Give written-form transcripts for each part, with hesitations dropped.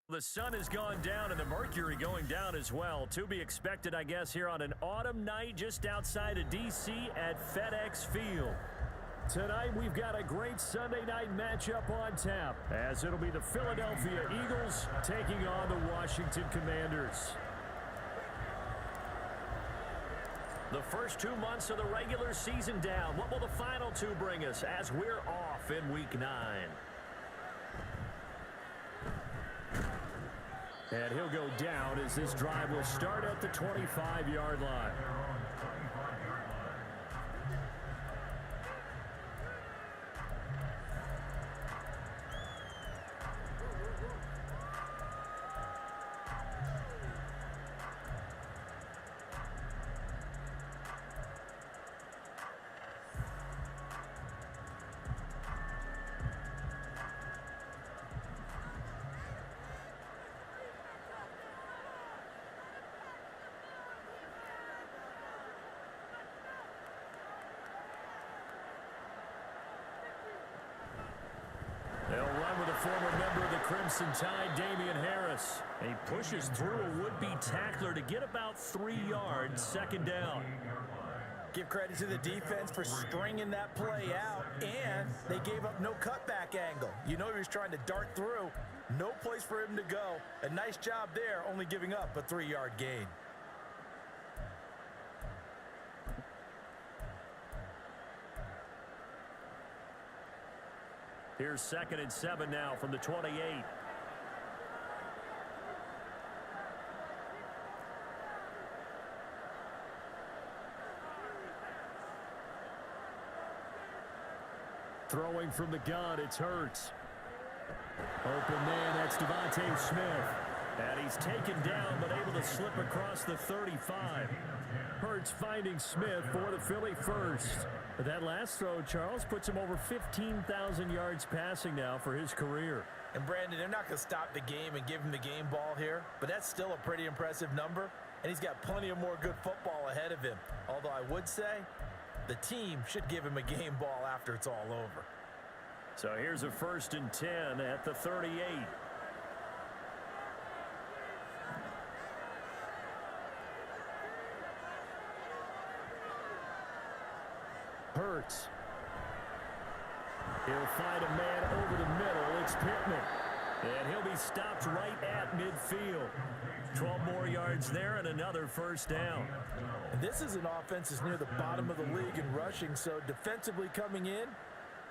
The sun has gone down and the mercury going down as well. To be expected, I guess, here on an autumn night just outside of D.C. at FedEx Field. Tonight, we've got a great Sunday night matchup on tap, as it'll be the Philadelphia Eagles taking on the Washington Commanders. The first 2 months of the regular season down. What will the final two bring us as we're off in Week 9? And he'll go down as this drive will start at the 25-yard line. They'll run with a former member of the Crimson Tide, Damian Harris. And he pushes through a would-be tackler to get about 3 yards, second down. Give credit to the defense for stringing that play out, and they gave up no cutback angle. You know he was trying to dart through. No place for him to go. A nice job there, only giving up a 3-yard gain. Here's 2nd and 7 now from the 28. Throwing from the gun, it's Hurts. Open man, that's Devontae Smith. And he's taken down, but able to slip across the 35. Hurts finding Smith for the Philly first. But that last throw, Charles, puts him over 15,000 yards passing now for his career. And, Brandon, they're not going to stop the game and give him the game ball here, but that's still a pretty impressive number, and he's got plenty of more good football ahead of him. Although I would say the team should give him a game ball after it's all over. So here's a 1st and 10 at the 38. Hurts. He'll find a man over the middle. It's Pittman. And he'll be stopped right at midfield. 12 more yards there and another 1st down. And this is an offense that's near the bottom of the league in rushing, so defensively coming in,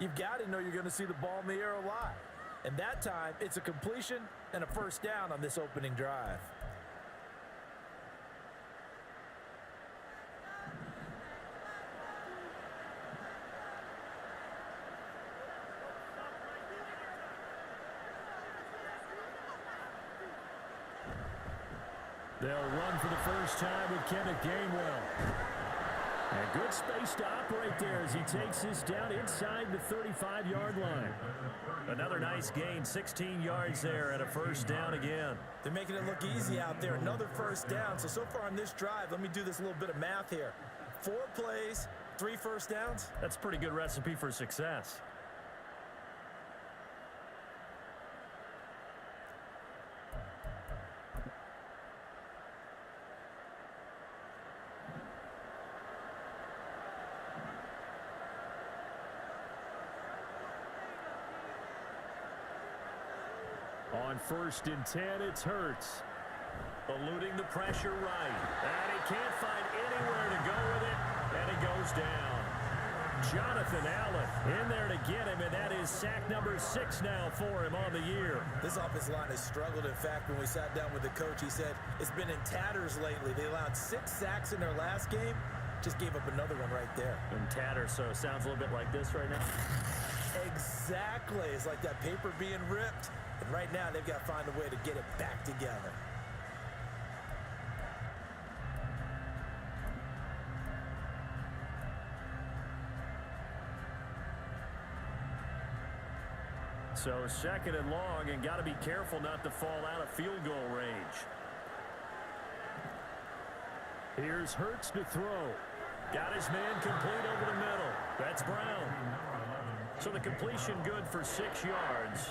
you've got to know you're going to see the ball in the air a lot. And that time, it's a completion and a 1st down on this opening drive. They'll run for the first time with Kenneth Gainwell. And good space to operate there as he takes this down inside the 35-yard line. Another nice gain, 16 yards there and a 1st down again. They're making it look easy out there. Another 1st down. So far on this drive, let me do this little bit of math here. 4 plays, 3 1st downs. That's a pretty good recipe for success. On 1st and 10, it's Hurts. Eluding the pressure right. And he can't find anywhere to go with it. And he goes down. Jonathan Allen in there to get him, and that is sack number 6 now for him on the year. This offensive line has struggled. In fact, when we sat down with the coach, he said it's been in tatters lately. They allowed 6 sacks in their last game. Just gave up another one right there. In tatters, so it sounds a little bit like this right now. Exactly. It's like that paper being ripped. And right now, they've got to find a way to get it back together. So 2nd and long, and got to be careful not to fall out of field goal range. Here's Hurts to throw. Got his man complete over the middle. That's Brown. So the completion good for 6 yards.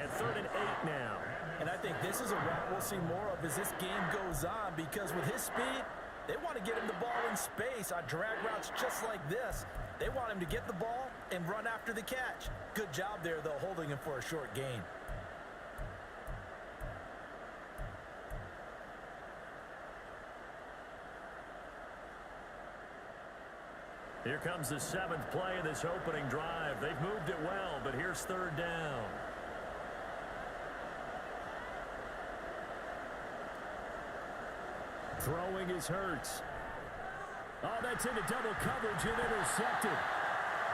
And 3rd and 8 now. And I think this is a route we'll see more of as this game goes on, because with his speed, they want to get him the ball in space on drag routes just like this. They want him to get the ball and run after the catch. Good job there, though, holding him for a short gain. Here comes the 7th play of this opening drive. They've moved it well, but here's 3rd down. Throwing is Hurts. Oh, that's into double coverage and intercepted.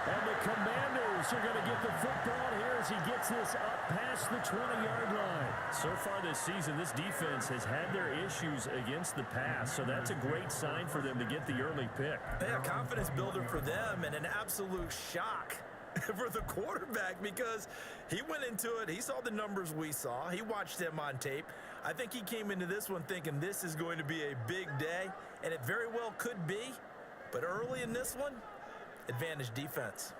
And the Commanders are going to get the football here as he gets this up past the 20-yard line. So far this season, this defense has had their issues against the pass, so that's a great sign for them to get the early pick. Yeah, confidence builder for them, and an absolute shock for the quarterback, because he went into it, he saw the numbers we saw, he watched them on tape. I think he came into this one thinking this is going to be a big day, and it very well could be, but early in this one, advantage defense.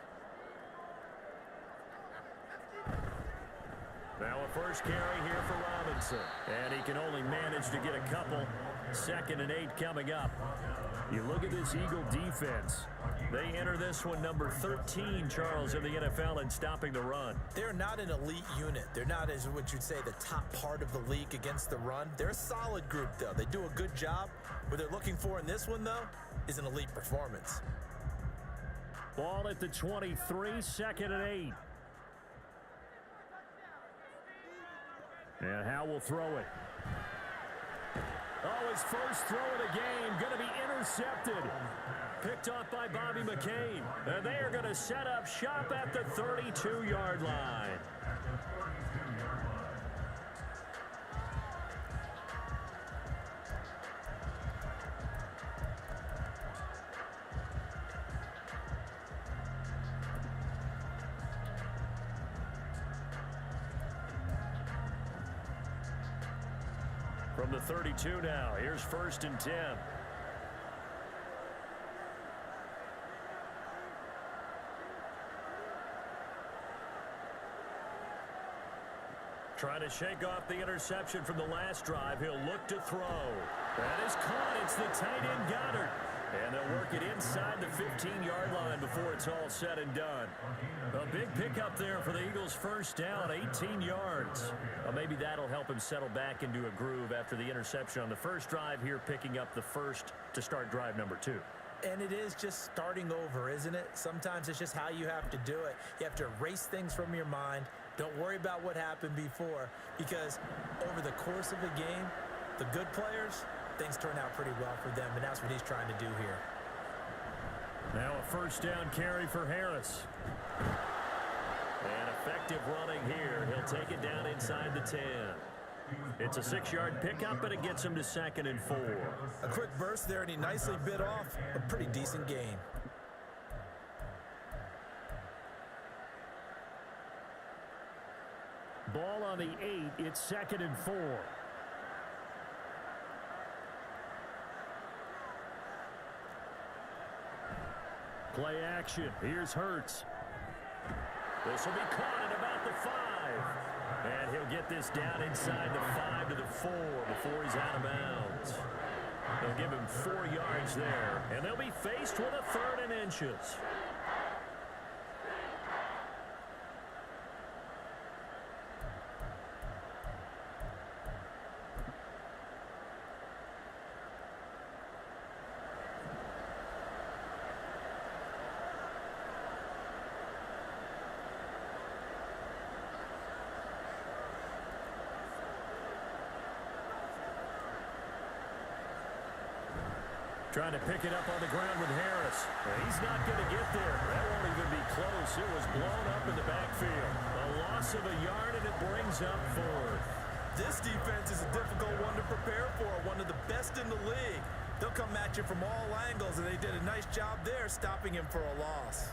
Now a first carry here for Robinson, and he can only manage to get a couple. 2nd and 8 coming up. You look at this Eagle defense. They enter this one number 13, Charles, in the NFL in stopping the run. They're not an elite unit. They're not, as what you'd say, the top part of the league against the run. They're a solid group, though. They do a good job. What they're looking for in this one, though, is an elite performance. Ball at the 23, 2nd and 8. And Howe will throw it. Oh, his first throw of the game going to be intercepted. Picked off by Bobby McCain. And they are going to set up shop at the 32-yard line. From the 32 now, here's 1st and 10. Trying to shake off the interception from the last drive. He'll look to throw. That is caught. It's the tight end Goddard. And they'll work it inside the 15-yard line before it's all said and done. A big pickup there for the Eagles' first down, 18 yards. Well, maybe that'll help him settle back into a groove after the interception on the first drive here, picking up the first to start drive number 2. And it is just starting over, isn't it? Sometimes it's just how you have to do it. You have to erase things from your mind. Don't worry about what happened before, because over the course of a game, the good players, things turn out pretty well for them, and that's what he's trying to do here. Now a first down carry for Harris. And effective running here. He'll take it down inside the 10. It's a 6-yard pickup, and it gets him to 2nd and 4. A quick burst there, and he nicely bit off a pretty decent gain. Ball on the 8. It's 2nd and 4. Play action. Here's Hurts. This will be caught at about the 5. And he'll get this down inside the 5 to the 4 before he's out of bounds. They'll give him 4 yards there. And they'll be faced with a 3rd and inches. Trying to pick it up on the ground with Harris. He's not going to get there. That won't even be close. It was blown up in the backfield. A loss of a yard, and it brings up 4th. This defense is a difficult one to prepare for, one of the best in the league. They'll come at you from all angles, and they did a nice job there stopping him for a loss.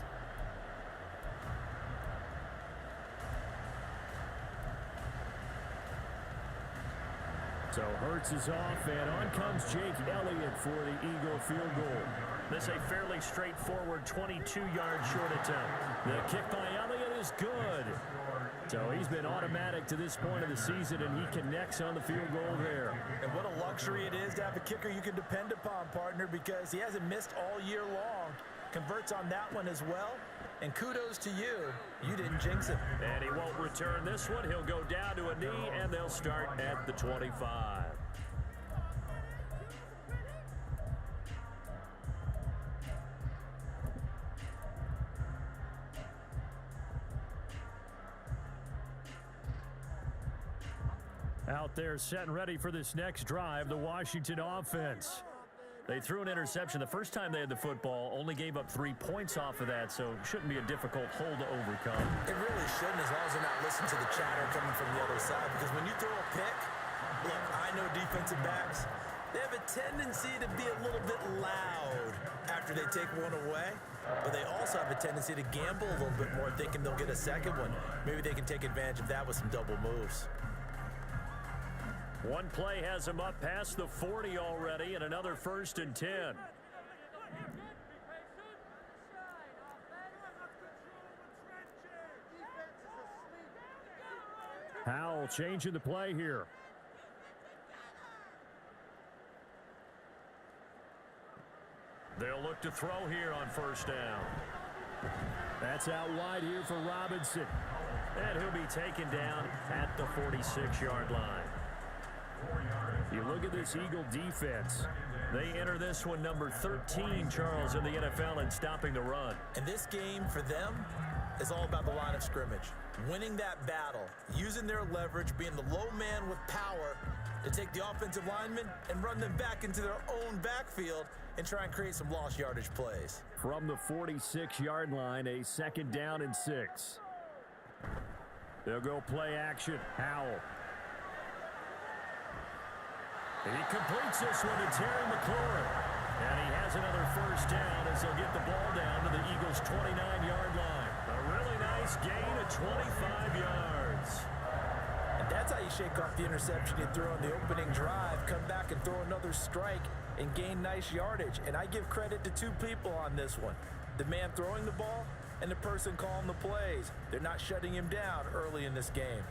So Hurts is off, and on comes Jake Elliott for the Eagle field goal. This a fairly straightforward 22-yard short attempt. The kick by Elliott. is good. So he's been automatic to this point of the season, and he connects on the field goal there. And what a luxury it is to have a kicker you can depend upon, partner, because he hasn't missed all year long. Converts on that one as well. And kudos to you. You didn't jinx him. And he won't return this one. He'll go down to a knee, and they'll start at the 25. Out there set and ready for this next drive, the Washington offense. They threw an interception the first time they had the football, only gave up 3 points off of that, so it shouldn't be a difficult hole to overcome. It really shouldn't, as long as they're not listening to the chatter coming from the other side, because when you throw a pick, look, I know defensive backs, they have a tendency to be a little bit loud after they take one away, but they also have a tendency to gamble a little bit more, thinking they'll get a second one. Maybe they can take advantage of that with some double moves. One play has him up past the 40 already, and another 1st and 10. Howell changing the play here. They'll look to throw here on 1st down. That's out wide here for Robinson. And he'll be taken down at the 46-yard line. You look at this Eagle defense. They enter this one number 13, Charles, in the NFL in stopping the run. And this game for them is all about the line of scrimmage. Winning that battle, using their leverage, being the low man with power to take the offensive linemen and run them back into their own backfield and try and create some lost yardage plays. From the 46-yard line, a 2nd down and 6. They'll go play action. Howell. And he completes this one to Terry McLaurin. And he has another 1st down as they'll get the ball down to the Eagles' 29-yard line. A really nice gain of 25 yards. And that's how you shake off the interception you threw on the opening drive, come back and throw another strike and gain nice yardage. And I give credit to 2 people on this one. The man throwing the ball and the person calling the plays. They're not shutting him down early in this game.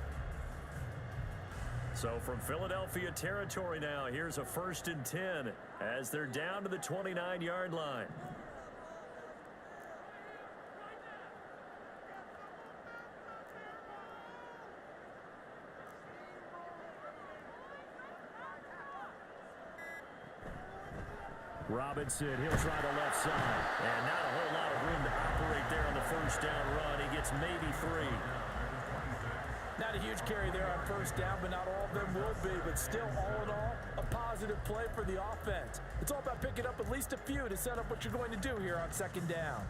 So from Philadelphia territory now, here's a 1st and 10 as they're down to the 29-yard line. Robinson, he'll try the left side. And not a whole lot of room to operate there on the 1st down run. He gets maybe 3. Not a huge carry there on 1st down, but not all of them will be. But still, all in all, a positive play for the offense. It's all about picking up at least a few to set up what you're going to do here on 2nd down.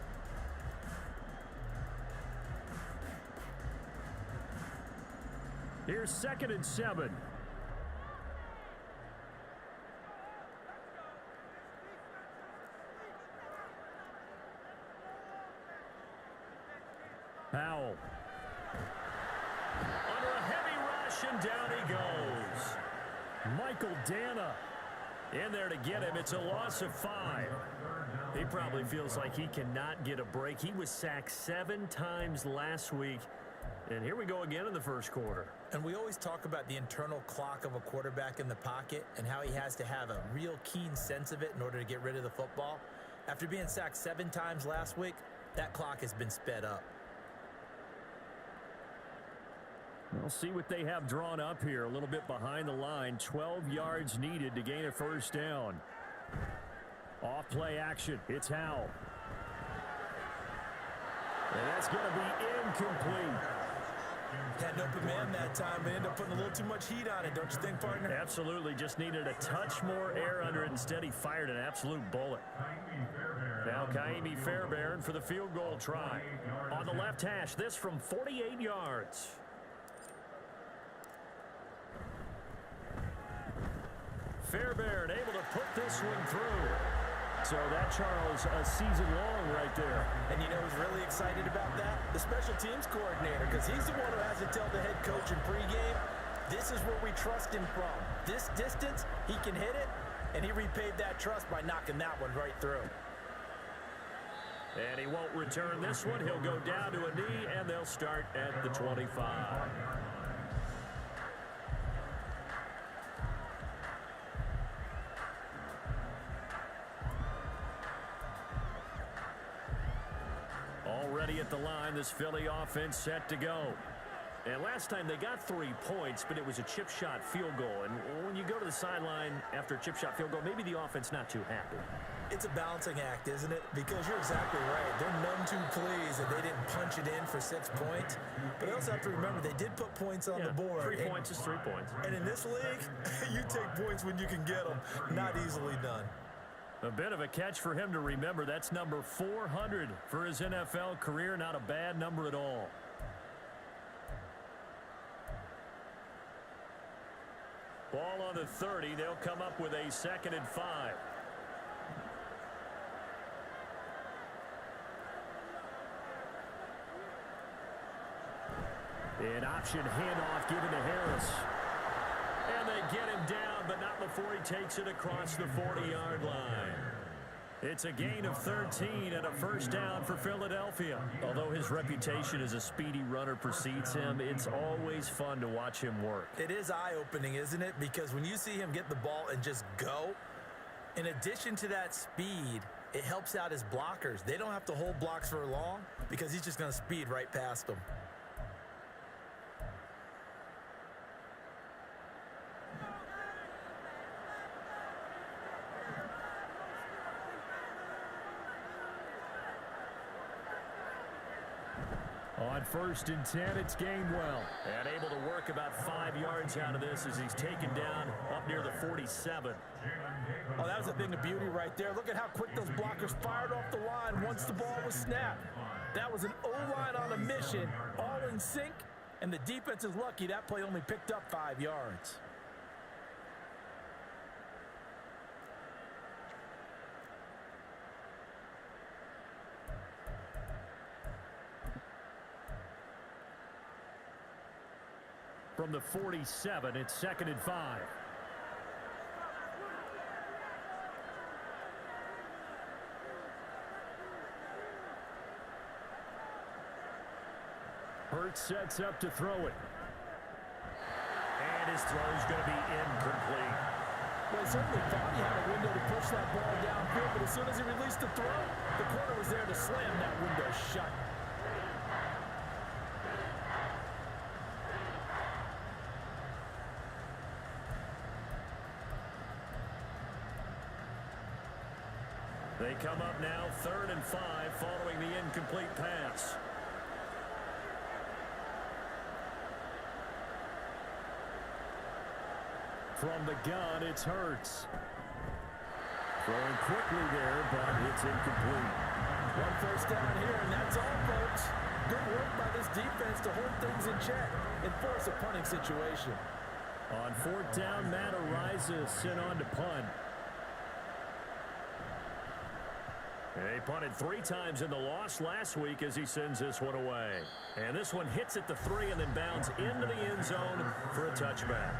Here's 2nd and 7. Howell. Under a heavy rush, and down he goes. Michael Dana in there to get him. It's a loss of 5. He probably feels like he cannot get a break. He was sacked 7 times last week. And here we go again in the 1st quarter. And we always talk about the internal clock of a quarterback in the pocket and how he has to have a real keen sense of it in order to get rid of the football. After being sacked 7 times last week, that clock has been sped up. We'll see what they have drawn up here. A little bit behind the line. 12 yards needed to gain a 1st down. Off play action. It's Howell. And that's going to be incomplete. Had an open man that time, but ended up putting a little too much heat on it, don't you think, partner? Absolutely. Just needed a touch more air under it. Instead, he fired an absolute bullet. Now Kaimi Fairbairn for the field goal try. On the left hash, this from 48 yards. Fairbairn able to put this one through. So that, Charles, a season long right there. And you know who's really excited about that? The special teams coordinator, because he's the one who has to tell the head coach in pregame, this is where we trust him from. This distance, he can hit it, and he repaid that trust by knocking that one right through. And he won't return this one. He'll go down to a knee, and they'll start at the 25. Already at the line, this Philly offense set to go. And last time they got 3 points, but it was a chip shot field goal. And when you go to the sideline after a chip shot field goal, maybe the offense not too happy. It's a balancing act, isn't it? Because you're exactly right. They're none too pleased that they didn't punch it in for 6 points. But they also have to remember they did put points on the board. 3 points is 3 points. And in this league, you take points when you can get them. Not easily done. A bit of a catch for him to remember. That's number 400 for his NFL career. Not a bad number at all. Ball on the 30. They'll come up with a 2nd and 5. An option handoff given to Harris. And they get him down, but not before he takes it across the 40-yard line. It's a gain of 13 and a first down for Philadelphia. Although his reputation as a speedy runner precedes him, it's always fun to watch him work. It is eye-opening, isn't it? Because when you see him get the ball and just go, in addition to that speed, it helps out his blockers. They don't have to hold blocks for long because he's just going to speed right past them. On 1st and 10, it's Gainwell. And able to work about 5 yards out of this as he's taken down up near the 47. Oh, that was a thing of beauty right there. Look at how quick those blockers fired off the line once the ball was snapped. That was an O-line on a mission, all in sync, and the defense is lucky that play only picked up 5 yards. From the 47, it's 2nd and 5. Hurts sets up to throw it. And his throw's going to be incomplete. Well, he certainly thought he had a window to push that ball downfield, but as soon as he released the throw, the corner was there to slam that window shut. They come up now 3rd and 5 following the incomplete pass. From the gun, it's Hurts. Throwing quickly there, but it's incomplete. 1 first down here, and that's all, folks. Good work by this defense to hold things in check and force a punting situation. On 4th down, Matt Ariza sent on to punt. They punted 3 times in the loss last week as he sends this one away. And this one hits at the 3 and then bounds into the end zone for a touchback.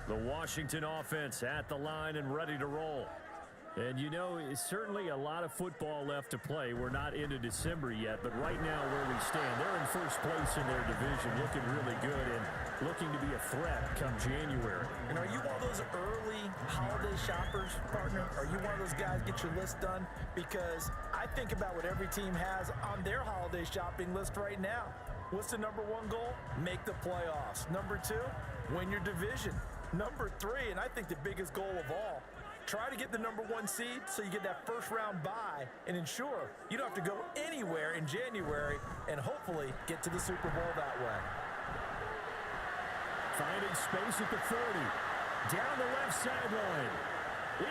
The Washington offense at the line and ready to roll. And, you know, it's certainly a lot of football left to play. We're not into December yet, but right now where we stand, they're in first place in their division, looking really good and looking to be a threat come January. And are you one of those early holiday shoppers, partner? Are you one of those guys get your list done? Because I think about what every team has on their holiday shopping list right now. What's the number 1 goal? Make the playoffs. Number 2, win your division. Number 3, and I think the biggest goal of all, try to get the number 1 seed so you get that first round bye and ensure you don't have to go anywhere in January and hopefully get to the Super Bowl that way. Finding space at the 30. Down the left sideline.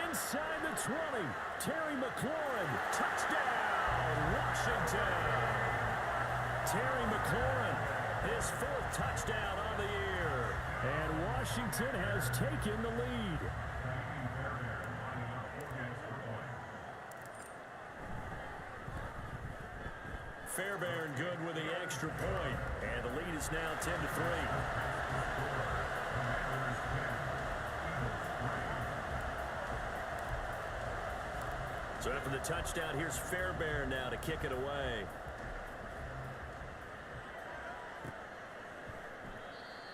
Inside the 20. Terry McLaurin. Touchdown, Washington. Terry McLaurin, his 4th touchdown on the year. And Washington has taken the lead. Fairbairn good with the extra point. And the lead lead is now 10-3. So after the touchdown, here's Fairbairn now to kick it away.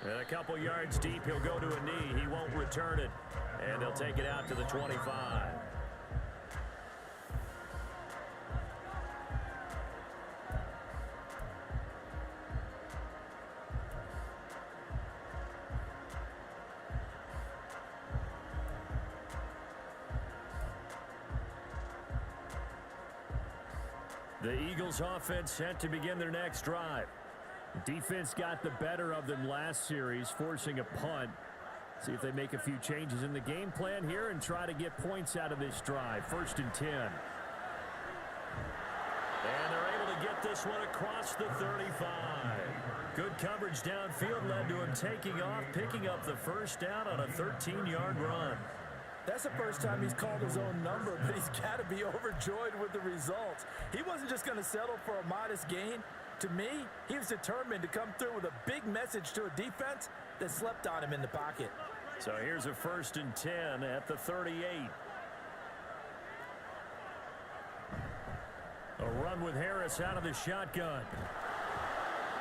And a couple yards deep, he'll go to a knee. He won't return it. And they'll take it out to the 25. The Eagles offense set to begin their next drive. Defense got the better of them last series, forcing a punt. See if they make a few changes in the game plan here and try to get points out of this drive. 1st and 10. And they're able to get this one across the 35. Good coverage downfield led to him taking off, picking up the first down on a 13-yard run. That's the first time he's called his own number, but he's got to be overjoyed with the results. He wasn't just going to settle for a modest gain. To me, he was determined to come through with a big message to a defense that slept on him in the pocket. So here's a 1st and 10 at the 38. A run with Harris out of the shotgun.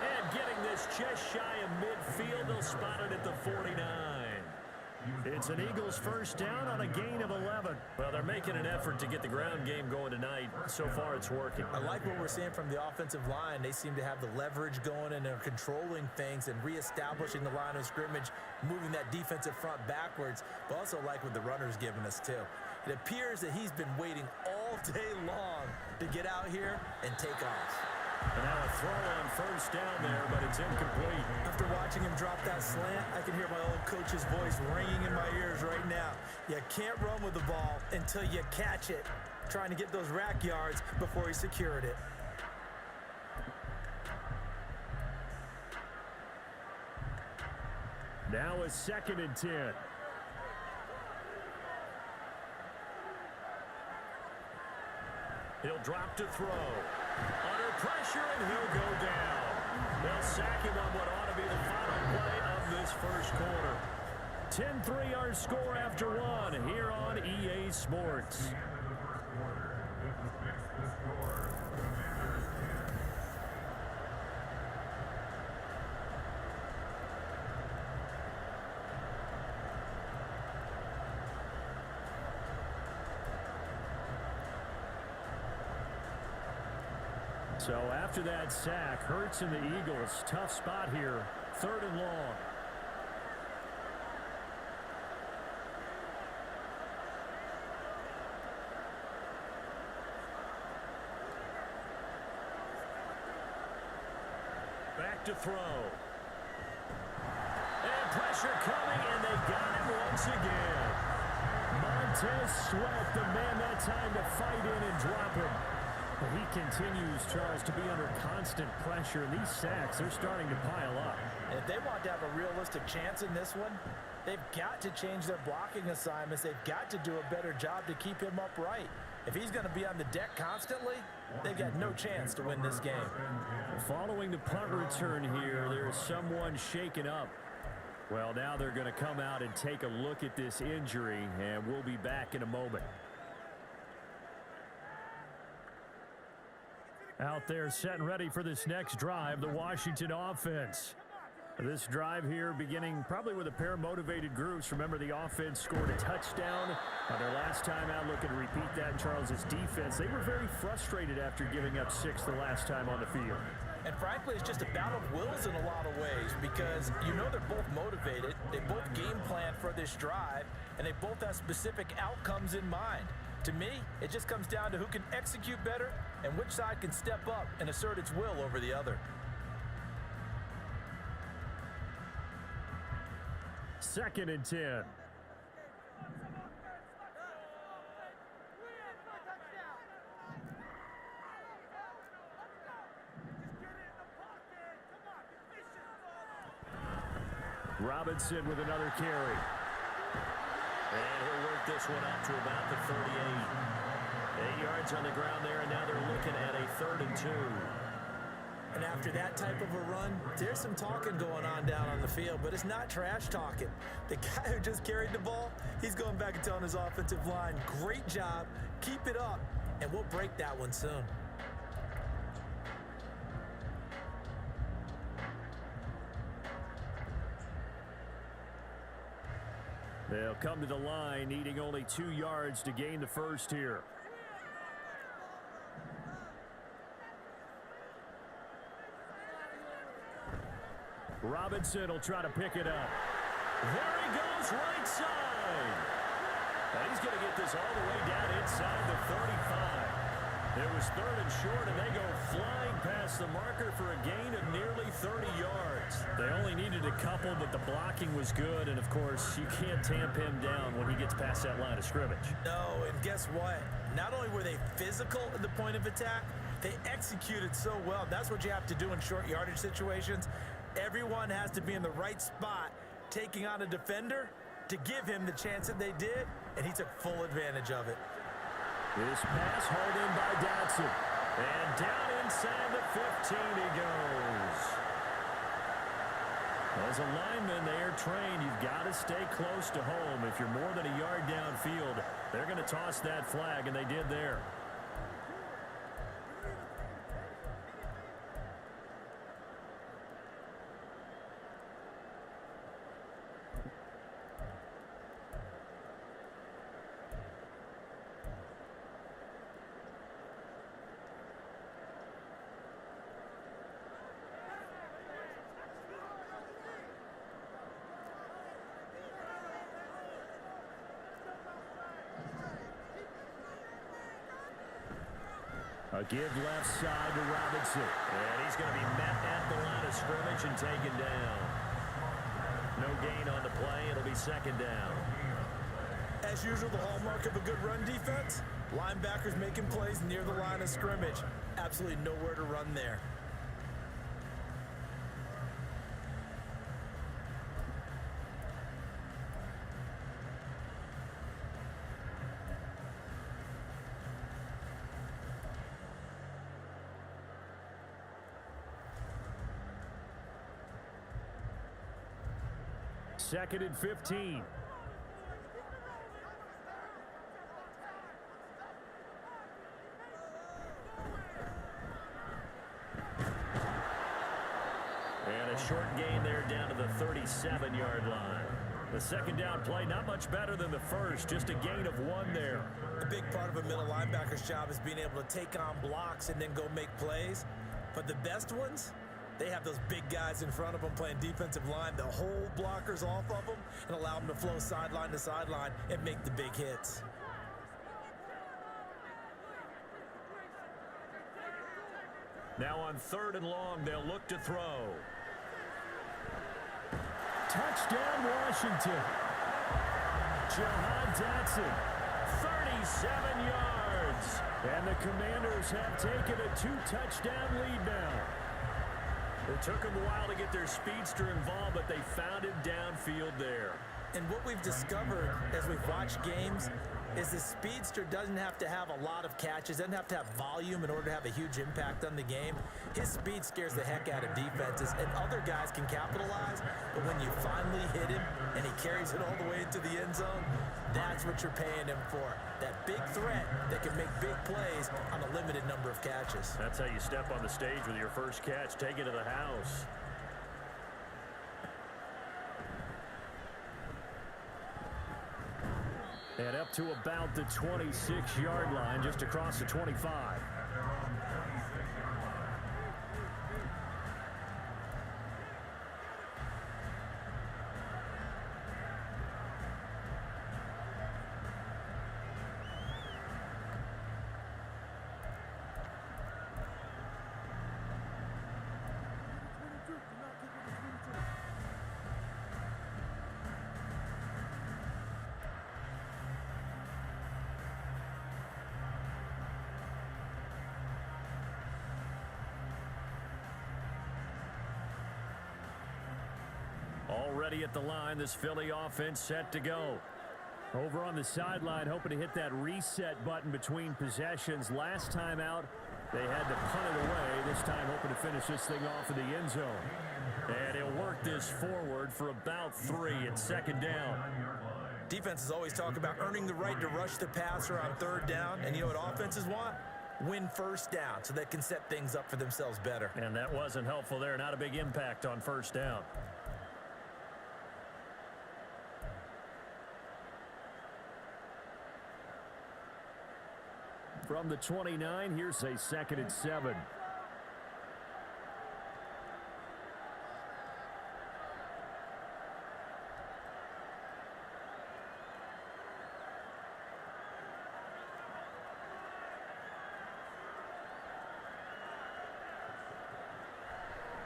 And getting this just shy of midfield, they'll spot it at the 49. It's an Eagles first down on a gain of 11. Well, they're making an effort to get the ground game going tonight. So far, it's working. I like what we're seeing from the offensive line. They seem to have the leverage going, and they're controlling things and reestablishing the line of scrimmage, moving that defensive front backwards, but also like what the runner's giving us, too. It appears that he's been waiting all day long to get out here and take off. And now a throw on first down there, but it's incomplete. After watching him drop that slant, I can hear my old coach's voice ringing in my ears right now. You can't run with the ball until you catch it. Trying to get those rack yards before he secured it. Now a 2nd and 10. He'll drop to throw. Under pressure, and he'll go down. They'll sack him on what ought to be the final play of this first quarter. 10-3 our score after one here on EA Sports. So after that sack, Hurts and the Eagles, tough spot here, 3rd and long. Back to throw. And pressure coming, and they got him once again. Montez Sweat, the man that time to fight in and drop him. But he continues, Charles, to be under constant pressure, and these sacks, they're starting to pile up. If they want to have a realistic chance in this one, they've got to change their blocking assignments. They've got to do a better job to keep him upright. If he's going to be on the deck constantly, they've got no chance to win this game. Following the punt return here, there's someone shaken up. Well, now they're going to come out and take a look at this injury, and we'll be back in a moment. Out there set and ready for this next drive, the Washington offense. This drive here beginning probably with a pair of motivated groups. Remember, the offense scored a touchdown on their last time out. Looking to repeat that in Charles's defense. They were very frustrated after giving up 6 the last time on the field. And frankly, it's just a battle of wills in a lot of ways because you know they're both motivated. They both game plan for this drive, and they both have specific outcomes in mind. To me, it just comes down to who can execute better and which side can step up and assert its will over the other. 2nd and 10. Robinson with another carry. And he'll work this one up to about the 38. 8 yards on the ground there, and now they're looking at a 3rd and 2. And after that type of a run, there's some talking going on down on the field, but it's not trash talking. The guy who just carried the ball, he's going back and telling his offensive line, great job, keep it up, and we'll break that one soon. They'll come to the line, needing only 2 yards to gain the first here. Robinson will try to pick it up. There he goes, right side. And he's going to get this all the way down inside the 35. It was 3rd and short, and they go flying past the marker for a gain of nearly 30 yards. They only needed a couple, but the blocking was good, and, of course, you can't tamp him down when he gets past that line of scrimmage. No, and guess what? Not only were they physical at the point of attack, they executed so well. That's what you have to do in short yardage situations. Everyone has to be in the right spot, taking on a defender to give him the chance that they did, and he took full advantage of it. This pass hauled in by Dotson. And down inside the 15 he goes. As a lineman, they are trained. You've got to stay close to home. If you're more than a yard downfield, they're going to toss that flag, and they did there. A give left side to Robinson. And he's going to be met at the line of scrimmage and taken down. No gain on the play. It'll be 2nd down. As usual, the hallmark of a good run defense, linebackers making plays near the line of scrimmage. Absolutely nowhere to run there. Second and 15. And a short gain there down to the 37-yard line. The 2nd down play, not much better than the first, just a gain of 1 there. A big part of a middle linebacker's job is being able to take on blocks and then go make plays. But the best ones, they have those big guys in front of them playing defensive line that hold blockers off of them and allow them to flow sideline to sideline and make the big hits. Now on 3rd and long, they'll look to throw. Touchdown, Washington. Jahan Dotson, 37 yards. And the Commanders have taken a 2-touchdown lead now. It took them a while to get their speedster involved, but they found him downfield there. And what we've discovered as we've watched games is the speedster doesn't have to have a lot of catches, doesn't have to have volume in order to have a huge impact on the game. His speed scares the heck out of defenses, and other guys can capitalize, but when you finally hit him and he carries it all the way into the end zone, that's what you're paying him for. That big threat that can make big plays on a limited number of catches. That's how you step on the stage with your first catch. Take it to the house. And up to about the 26-yard line, just across the 25. Already at the line, this Philly offense set to go. Over on the sideline, hoping to hit that reset button between possessions. Last time out, They had to punt it away, this time hoping to finish this thing off in the end zone. And he'll work this forward for about 3. It's second down. Defenses always talk about earning the right to rush the passer on third down. And you know what offenses want? Win first down so they can set things up for themselves better. And that wasn't helpful there. Not a big impact on first down. From the 29, here's a 2nd and 7.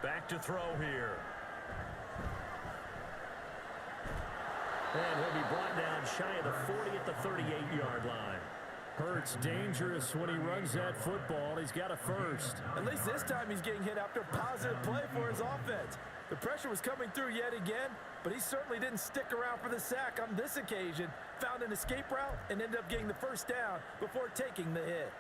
Back to throw here. And he'll be brought down shy of the 40 at the 38-yard line. Hurts dangerous when he runs that football. He's got a first. At least this time he's getting hit after a positive play for his offense. The pressure was coming through yet again, but he certainly didn't stick around for the sack on this occasion. Found an escape route and ended up getting the first down before taking the hit.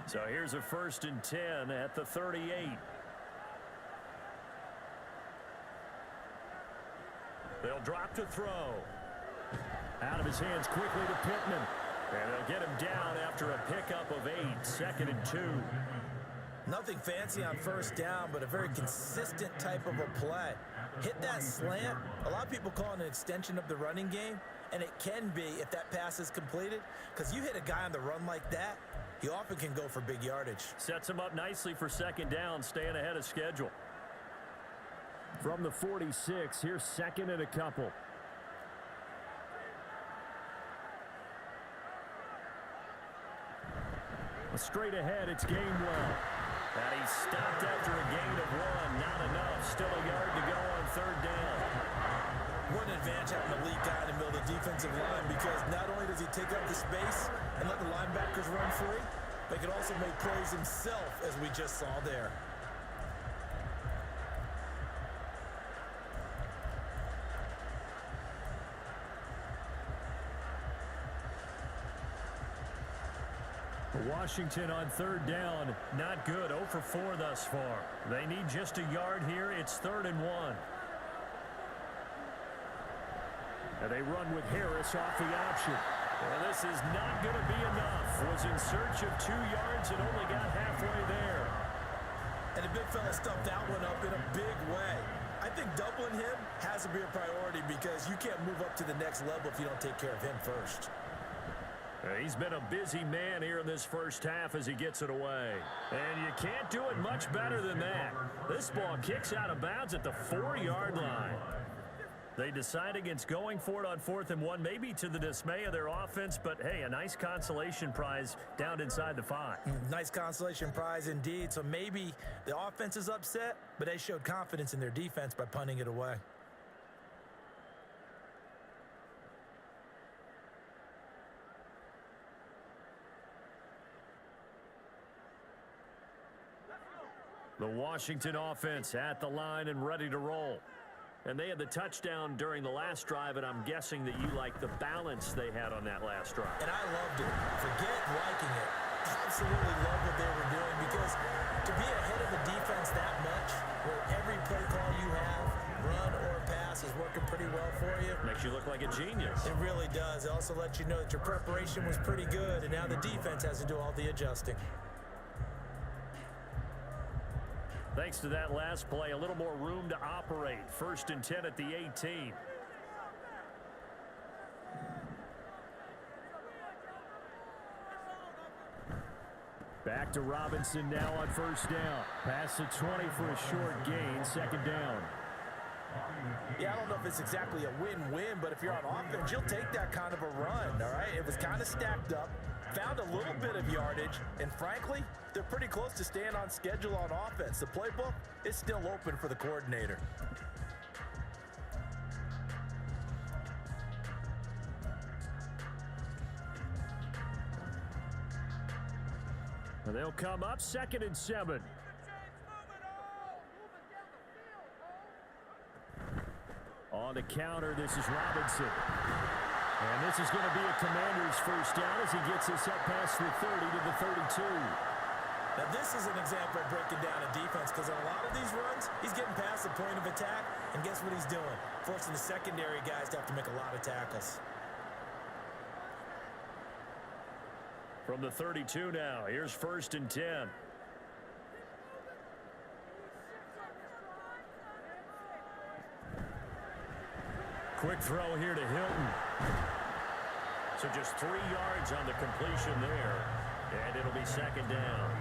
So here's a 1st and 10 at the 38. They'll drop to throw. Out of his hands quickly to Pittman. And they'll get him down after a pickup of 8. 2nd and 2. Nothing fancy on first down, but a very consistent type of a play. Hit that slant. A lot of people call it an extension of the running game, and it can be if that pass is completed, because you hit a guy on the run like that, he often can go for big yardage. Sets him up nicely for 2nd down, staying ahead of schedule. From the 46, here's 2nd and a couple. Straight ahead, it's Gainwell. And he's stopped after a gain of 1. Not enough. Still a yard to go on 3rd down. What an advantage having a lead guy in the middle of the defensive line, because not only does he take up the space and let the linebackers run free, but he can also make plays himself, as we just saw there. Washington on 3rd down, not good. 0 for 4 thus far. They need just a yard here. It's 3rd and 1. And they run with Harris off the option. And this is not going to be enough. Was in search of 2 yards and only got halfway there. And the big fella stuffed that one up in a big way. I think doubling him has to be a priority, because you can't move up to the next level if you don't take care of him first. He's been a busy man here in this first half as he gets it away. And you can't do it much better than that. This ball kicks out of bounds at the 4-yard line. They decide against going for it on 4th and 1, maybe to the dismay of their offense, but hey, a nice consolation prize down inside the 5. Nice consolation prize indeed. So maybe the offense is upset, but they showed confidence in their defense by punting it away. The Washington offense at the line and ready to roll. And they had the touchdown during the last drive, and I'm guessing that you like the balance they had on that last drive. And I loved it. Forget liking it. Absolutely love what they were doing, because to be ahead of the defense that much, where every play call you have, run or pass, is working pretty well for you. Makes you look like a genius. It really does. It also lets you know that your preparation was pretty good, and now the defense has to do all the adjusting. Thanks to that last play, a little more room to operate. 1st and 10 at the 18. Back to Robinson now on 1st down. Pass to 20 for a short gain. 2nd down. Yeah, I don't know if it's exactly a win-win, but if you're on offense, you'll take that kind of a run, all right? It was kind of stacked up, found a little bit of yardage, and frankly, they're pretty close to staying on schedule on offense. The playbook is still open for the coordinator. And they'll come up 2nd and 7. on the counter. This is Robinson. And this is going to be a Commander's first down as he gets us up past the 30 to the 32. Now, this is an example of breaking down a defense because on a lot of these runs, he's getting past the point of attack, and guess what he's doing? Forcing the secondary guys to have to make a lot of tackles. From the 32 now, here's 1st and 10. Quick throw here to Hilton. So just 3 yards on the completion there, and it'll be 2nd down.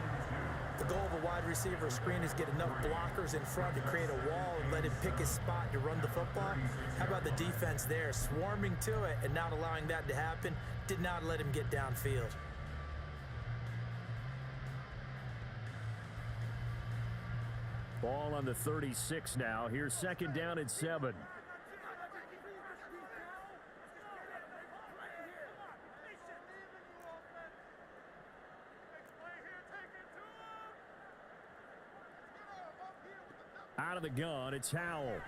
The goal of a wide receiver screen is get enough blockers in front to create a wall and let him pick his spot to run the football. How about the defense there, swarming to it and not allowing that to happen? Did not let him get downfield. Ball on the 36 now. Here's 2nd down and 7. Out of the gun, it's Howell.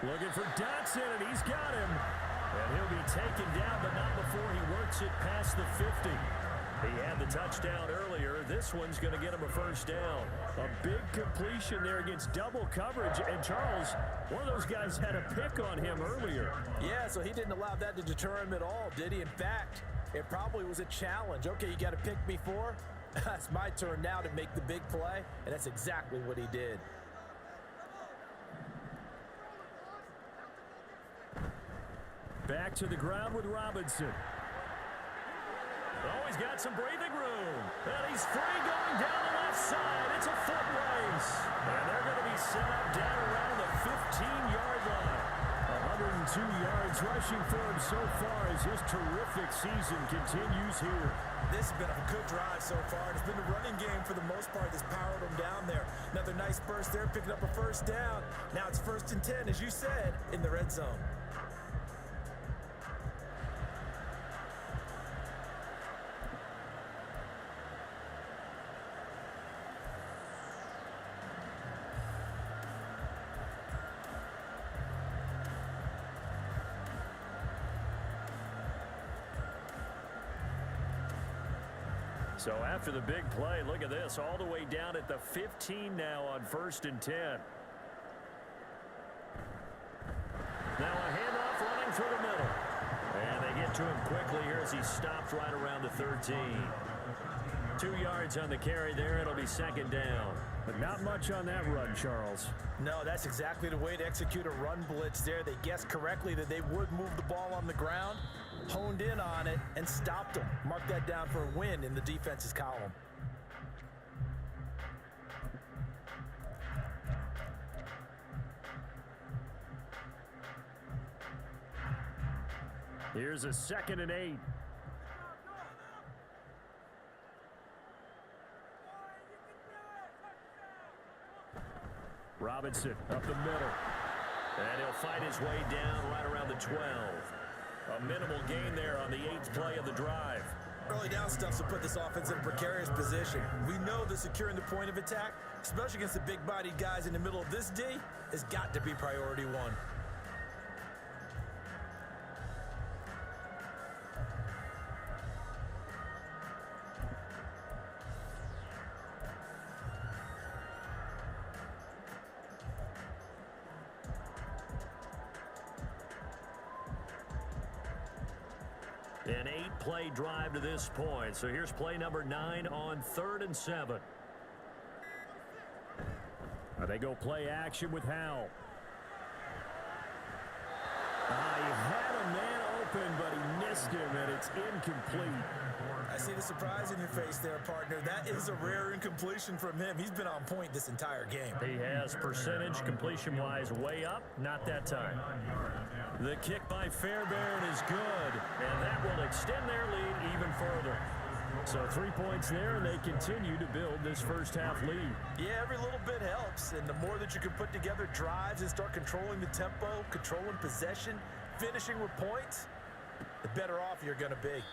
Looking for Dotson, and he's got him. And he'll be taken down, but not before he works it past the 50. He had the touchdown earlier. This one's going to get him a 1st down. A big completion there against double coverage. And Charles, one of those guys had a pick on him earlier. Yeah, so he didn't allow that to deter him at all, did he? In fact, it probably was a challenge. Okay, you got to pick me 4? It's my turn now to make the big play, and that's exactly what he did. Back to the ground with Robinson. Oh, he's got some breathing room. And he's free going down the left side. It's a foot race. And they're going to be set up down around the 15-yard line. 102 yards rushing for him so far as his terrific season continues here. This has been a good drive so far. It's been the running game for the most part that's powered him down there. Another nice burst there, picking up a 1st down. Now it's 1st and 10, as you said, in the red zone. So after the big play, look at this, all the way down at the 15 now on 1st and 10. Now a handoff running through the middle. And they get to him quickly here as he stopped right around the 13. 2 yards on the carry there. It'll be 2nd down. But not much on that run, Charles. No, that's exactly the way to execute a run blitz there. They guessed correctly that they would move the ball on the ground, honed in on it, and stopped them. Mark that down for a win in the defense's column. Here's a 2nd and 8. Robinson up the middle. And he'll fight his way down right around the 12. A minimal gain there on the 8th play of the drive. Early down stuff to put this offense in a precarious position. We know that securing the point of attack, especially against the big-bodied guys in the middle of this D, has got to be priority 1. An 8-play drive to this point. So here's play number 9 on 3rd and 7. They go play action with Howell. He had a man open, but he missed him, and it's incomplete. I see the surprise in your face there, partner. That is a rare incompletion from him. He's been on point this entire game. He has percentage completion-wise way up, not that time. The kick by Fairbairn is good, and that will extend their lead even further. So 3 points there, and they continue to build this first half lead. Yeah, every little bit helps, and the more that you can put together drives and start controlling the tempo, controlling possession, finishing with points, the better off you're going to be.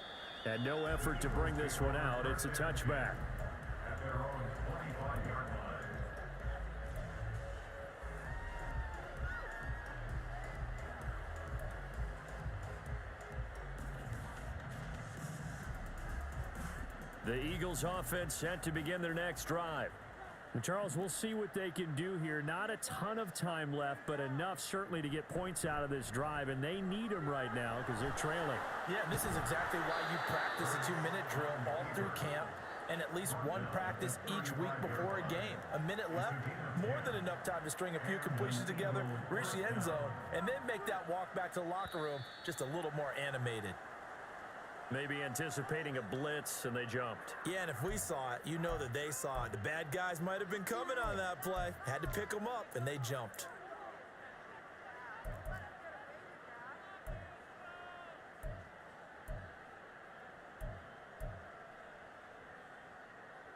And no effort to bring this one out. It's a touchback. The Eagles offense set to begin their next drive. And Charles, we'll see what they can do here. Not a ton of time left, but enough certainly to get points out of this drive, and they need them right now because they're trailing. Yeah, this is exactly why you practice a 2-minute drill all through camp and at least one practice each week before a game. A minute left, more than enough time to string a few completions together, reach the end zone, and then make that walk back to the locker room just a little more animated. Maybe anticipating a blitz, and they jumped. Yeah, and if we saw it, you know that they saw it. The bad guys might have been coming on that play. Had to pick them up, and they jumped.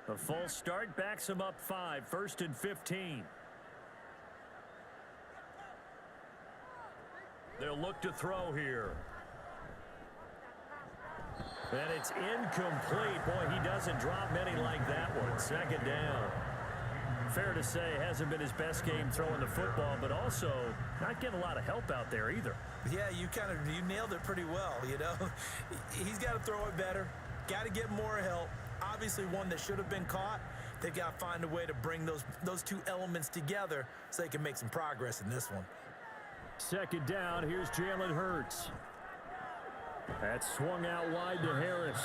A false start backs them up 5, 1st and 15. They'll look to throw here. And it's incomplete. Boy, he doesn't drop many like that one. 2nd down. Fair to say, hasn't been his best game throwing the football, but also not getting a lot of help out there either. Yeah, you nailed it pretty well, you know. He's got to throw it better. Got to get more help. Obviously one that should have been caught. They've got to find a way to bring those two elements together so they can make some progress in this one. 2nd down, here's Jalen Hurts. That swung out wide to Harris.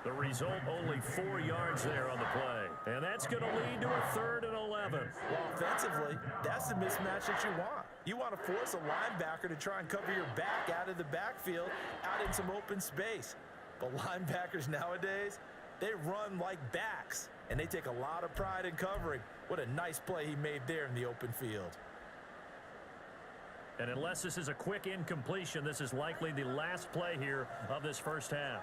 The result, only 4 yards there on the play. And that's going to lead to a 3rd and 11. Well, offensively, that's the mismatch that you want. You want to force a linebacker to try and cover your back out of the backfield, out in some open space. But linebackers nowadays, they run like backs, and they take a lot of pride in covering. What a nice play he made there in the open field. And unless this is a quick incompletion, this is likely the last play here of this first half.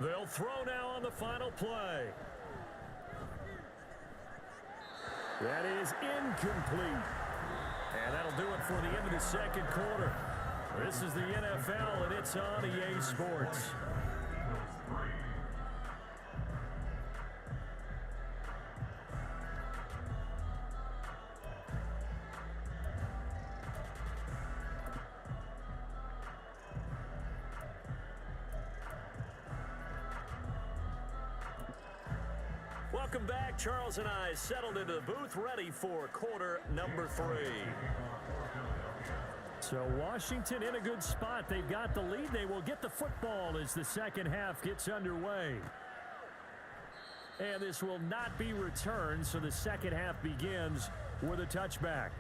They'll throw now on the final play. That is incomplete. And that'll do it for the end of the 2nd quarter. This is the NFL, and it's on EA Sports. Welcome back. Charles and I settled into the booth, ready for quarter number 3. So Washington in a good spot. They've got the lead. They will get the football as the second half gets underway. And this will not be returned, so the second half begins with a touchback.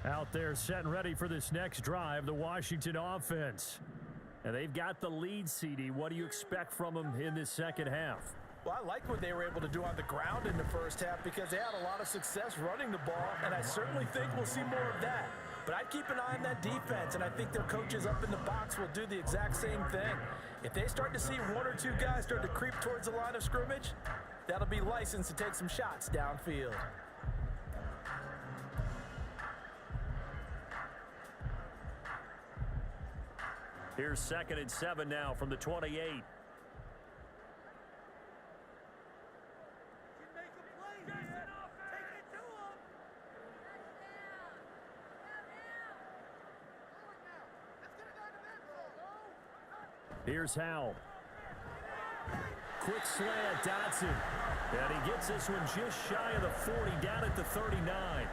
Out there set and ready for this next drive, the Washington offense. And they've got the lead, CD. What do you expect from them in this second half? Well, I like what they were able to do on the ground in the first half because they had a lot of success running the ball, and I certainly think we'll see more of that. But I'd keep an eye on that defense, and I think their coaches up in the box will do the exact same thing. If they start to see 1 or 2 guys start to creep towards the line of scrimmage, that'll be licensed to take some shots downfield. Here's 2nd and 7 now from the 28. Here's Howell. Quick slant, Dotson. And he gets this one just shy of the 40, down at the 39.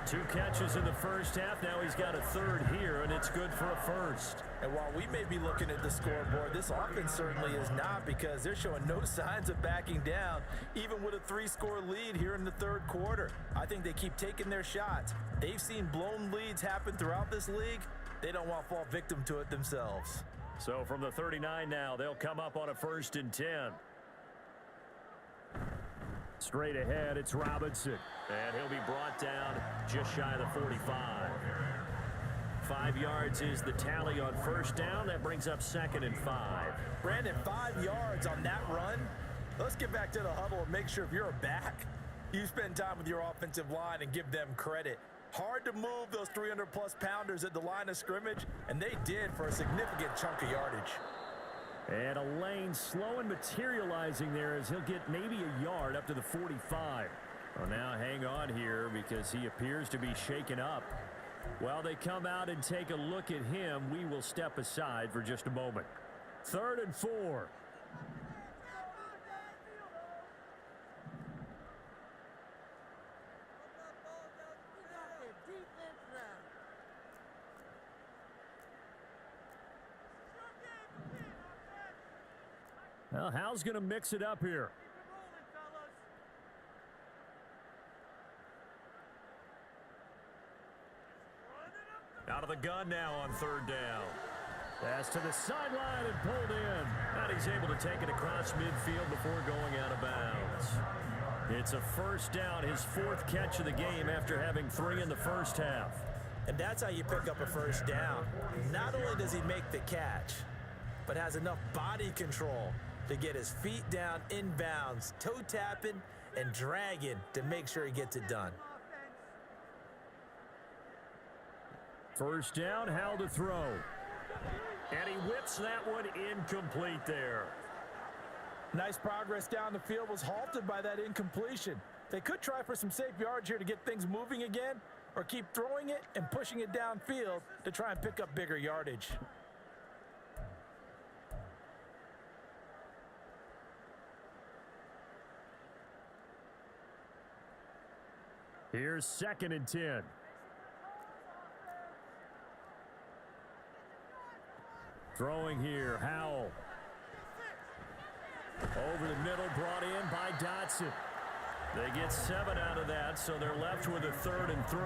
2 catches in the first half. Now he's got a 3rd here, and it's good for a 1st. And while we may be looking at the scoreboard, this offense certainly is not, because they're showing no signs of backing down, even with a 3-score lead here in the 3rd quarter. I think they keep taking their shots. They've seen blown leads happen throughout this league. They don't want to fall victim to it themselves. So from the 39 now, they'll come up on a 1st and 10. Straight ahead, it's Robinson. And he'll be brought down just shy of the 45. 5 yards is the tally on 1st down. That brings up 2nd and 5. Brandon, 5 yards on that run. Let's get back to the huddle and make sure if you're a back, you spend time with your offensive line and give them credit. Hard to move those 300-plus pounders at the line of scrimmage, and they did for a significant chunk of yardage. And a lane slow and materializing there as he'll get maybe a yard up to the 45. Well, now hang on here because he appears to be shaken up. While they come out and take a look at him, we will step aside for just a moment. 3rd and 4. Well, Hal's going to mix it up here. Out of the gun now on 3rd down. Pass to the sideline and pulled in. And he's able to take it across midfield before going out of bounds. It's a 1st down, his 4th catch of the game after having 3 in the first half. And that's how you pick up a 1st down. Not only does he make the catch, but has enough body control to get his feet down inbounds, toe tapping and dragging to make sure he gets it done. 1st down, Hal to throw. And he whips that one incomplete there. Nice progress down the field, was halted by that incompletion. They could try for some safe yards here to get things moving again, or keep throwing it and pushing it downfield to try and pick up bigger yardage. Here's 2nd and 10. Throwing here, Howell. Over the middle, brought in by Dotson. They get 7 out of that, so they're left with a 3rd and 3.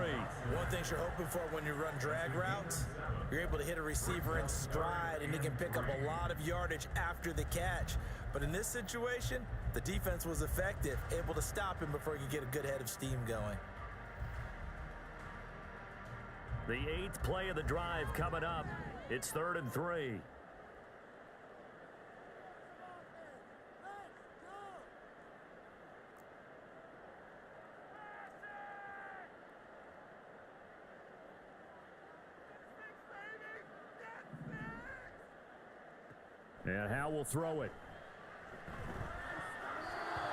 One thing you're hoping for when you run drag routes, you're able to hit a receiver in stride, and he can pick up a lot of yardage after the catch. But in this situation, the defense was effective, able to stop him before he could get a good head of steam going. The 8th play of the drive coming up. It's 3rd and 3. And Hal will throw it.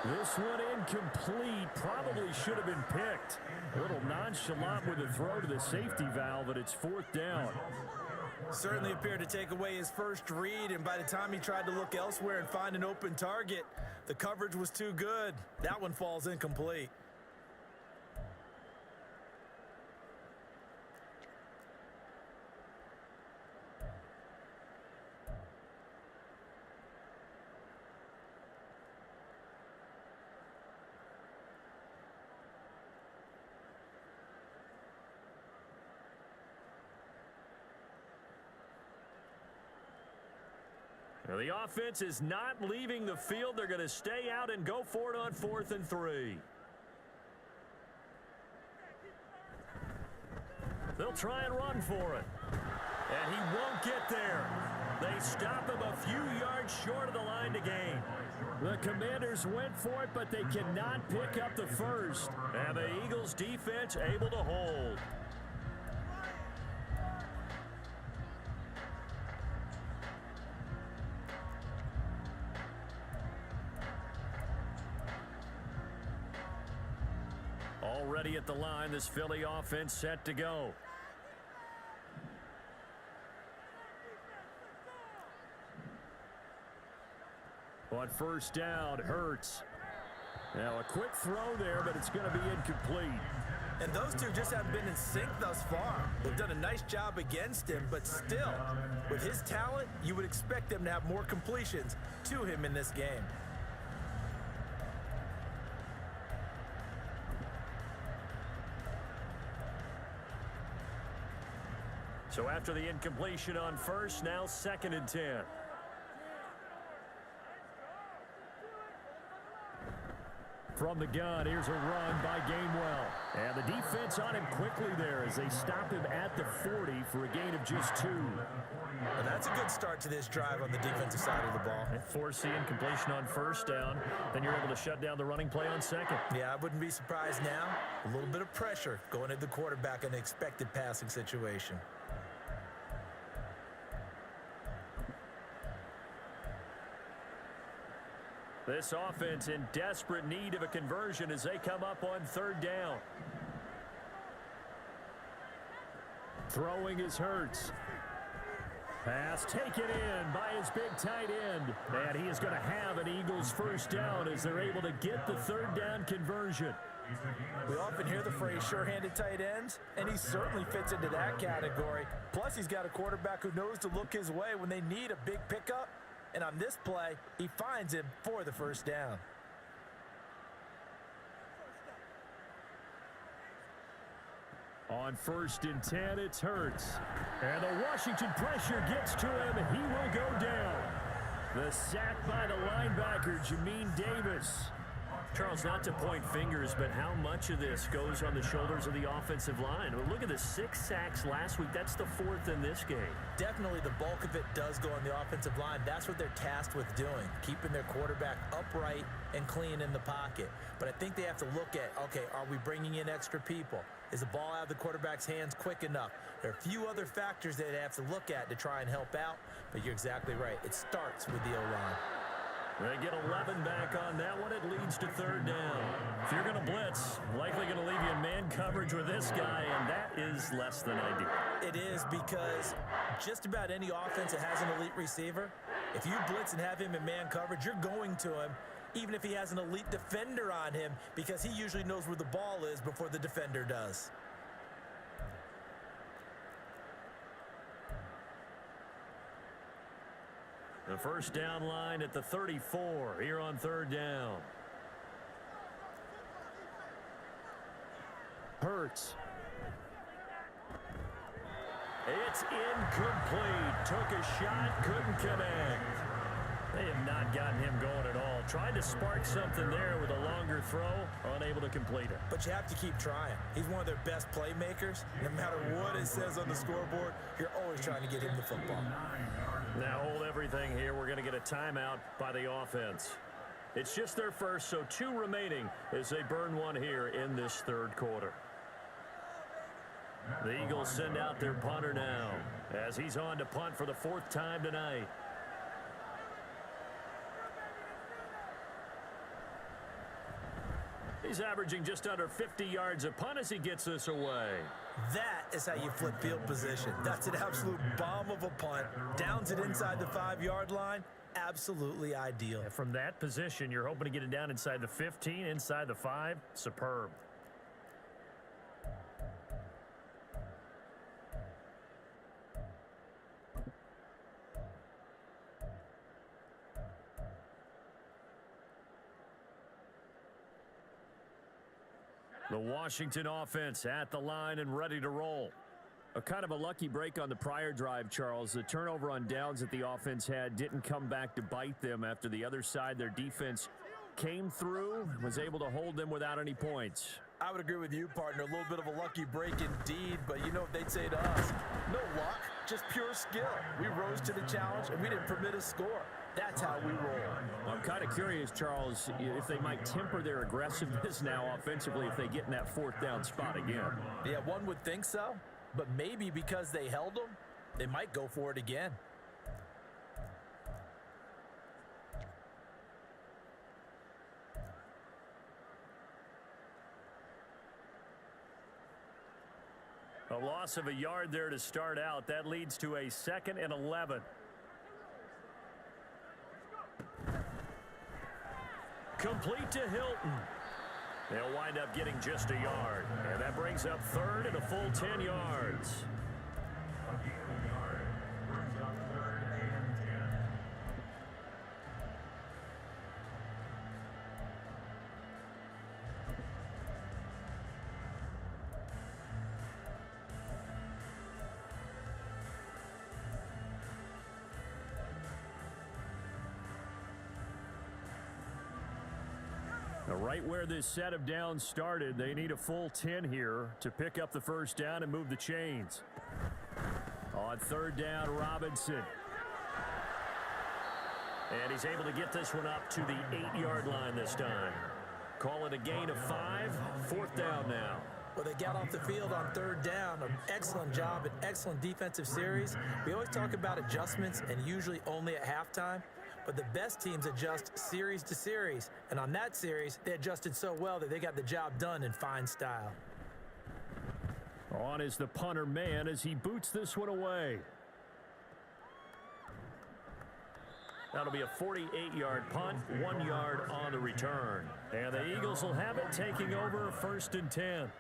This one incomplete. Probably should have been picked. A little nonchalant with the throw to the safety valve, but it's 4th down. Certainly appeared to take away his first read, and by the time he tried to look elsewhere and find an open target, the coverage was too good. That one falls incomplete. Now, the offense is not leaving the field. They're going to stay out and go for it on 4th and 3. They'll try and run for it. And he won't get there. They stop him a few yards short of the line to gain. The Commanders went for it, but they cannot pick up the first. And the Eagles defense able to hold. Already at the line, this Philly offense set to go. On 1st down, Hurts. Now a quick throw there, but it's going to be incomplete. And those two just haven't been in sync thus far. They've done a nice job against him, but still, with his talent, you would expect them to have more completions to him in this game. So after the incompletion on 1st, now 2nd and 10. From the gun, here's a run by Gainwell. And the defense on him quickly there as they stop him at the 40 for a gain of just 2. And that's a good start to this drive on the defensive side of the ball. And force the incompletion on 1st down. Then you're able to shut down the running play on 2nd. Yeah, I wouldn't be surprised now. A little bit of pressure going at the quarterback in an expected passing situation. This offense in desperate need of a conversion as they come up on third down. Throwing is Hurts. Pass taken in by his big tight end. And he is going to have an Eagles first down as they're able to get the third down conversion. We often hear the phrase sure-handed tight ends, and he certainly fits into that category. Plus, he's got a quarterback who knows to look his way when they need a big pickup. And on this play, he finds him for the first down. On 1st and 10, it's Hurts. And the Washington pressure gets to him. He will go down. The sack by the linebacker, Jamin Davis. Charles, not to point fingers, but how much of this goes on the shoulders of the offensive line? Well, look at the 6 sacks last week. That's the 4th in this game. Definitely the bulk of it does go on the offensive line. That's what they're tasked with doing, keeping their quarterback upright and clean in the pocket. But I think they have to look at, okay, are we bringing in extra people? Is the ball out of the quarterback's hands quick enough? There are a few other factors that they have to look at to try and help out, but you're exactly right. It starts with the O-line. They get 11 back on that one. It leads to third down. If you're going to blitz, likely going to leave you in man coverage with this guy, and that is less than ideal. It is, because just about any offense that has an elite receiver, if you blitz and have him in man coverage, you're going to him, even if he has an elite defender on him, because he usually knows where the ball is before the defender does. The first down line at the 34 here on third down. Hurts. It's incomplete. Took a shot, couldn't connect. They have not gotten him going at all. Tried to spark something there with a longer throw, unable to complete it. But you have to keep trying. He's one of their best playmakers. No matter what it says on the scoreboard, you're always trying to get him the football. Now hold everything here. We're going to get a timeout by the offense. It's just their first, so 2 remaining as they burn one here in this third quarter. The Eagles send out their punter now as he's on to punt for the 4th time tonight. He's averaging just under 50 yards a punt as he gets this away. That is how you flip field position. That's an absolute bomb of a punt. Downs it inside the 5-yard line. Absolutely ideal. From that position, you're hoping to get it down inside the 15, inside the 5. Superb. The Washington offense at the line and ready to roll. A kind of a lucky break on the prior drive, Charles. The turnover on downs that the offense had didn't come back to bite them after the other side. Their defense came through, was able to hold them without any points. I would agree with you, partner. A little bit of a lucky break indeed, but you know what they'd say to us? No luck, just pure skill. We rose to the challenge, and we didn't permit a score. That's how we roll. I'm kind of curious, Charles, if they might temper their aggressiveness now offensively if they get in that 4th down spot again. Yeah, one would think so, but maybe because they held them, they might go for it again. A loss of a yard there to start out. That leads to a 2nd and 11. Complete to Hilton. They'll wind up getting just a yard. And that brings up 3rd and a full 10 yards. Right where this set of downs started, they need a full 10 here to pick up the first down and move the chains. On 3rd down, Robinson. And he's able to get this one up to the 8-yard line this time. Call it a gain of 5. 4th down now. Well, they got off the field on 3rd down. An excellent job, an excellent defensive series. We always talk about adjustments and usually only at halftime. but the best teams adjust series to series. And on that series, they adjusted so well that they got the job done in fine style. On is the punter man as he boots this one away. That'll be a 48-yard punt, 1 yard on the return. And the Eagles will have it, taking over 1st and 10.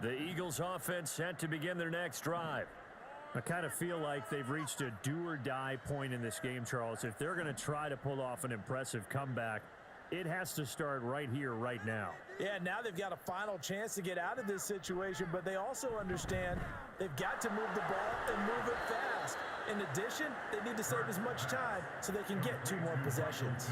The Eagles offense set to begin their next drive. I kind of feel like they've reached a do-or-die point in this game, Charles. If they're going to try to pull off an impressive comeback, it has to start right here, right now. Yeah, now they've got a final chance to get out of this situation, but they also understand they've got to move the ball and move it fast. In addition, they need to save as much time so they can get 2 more possessions.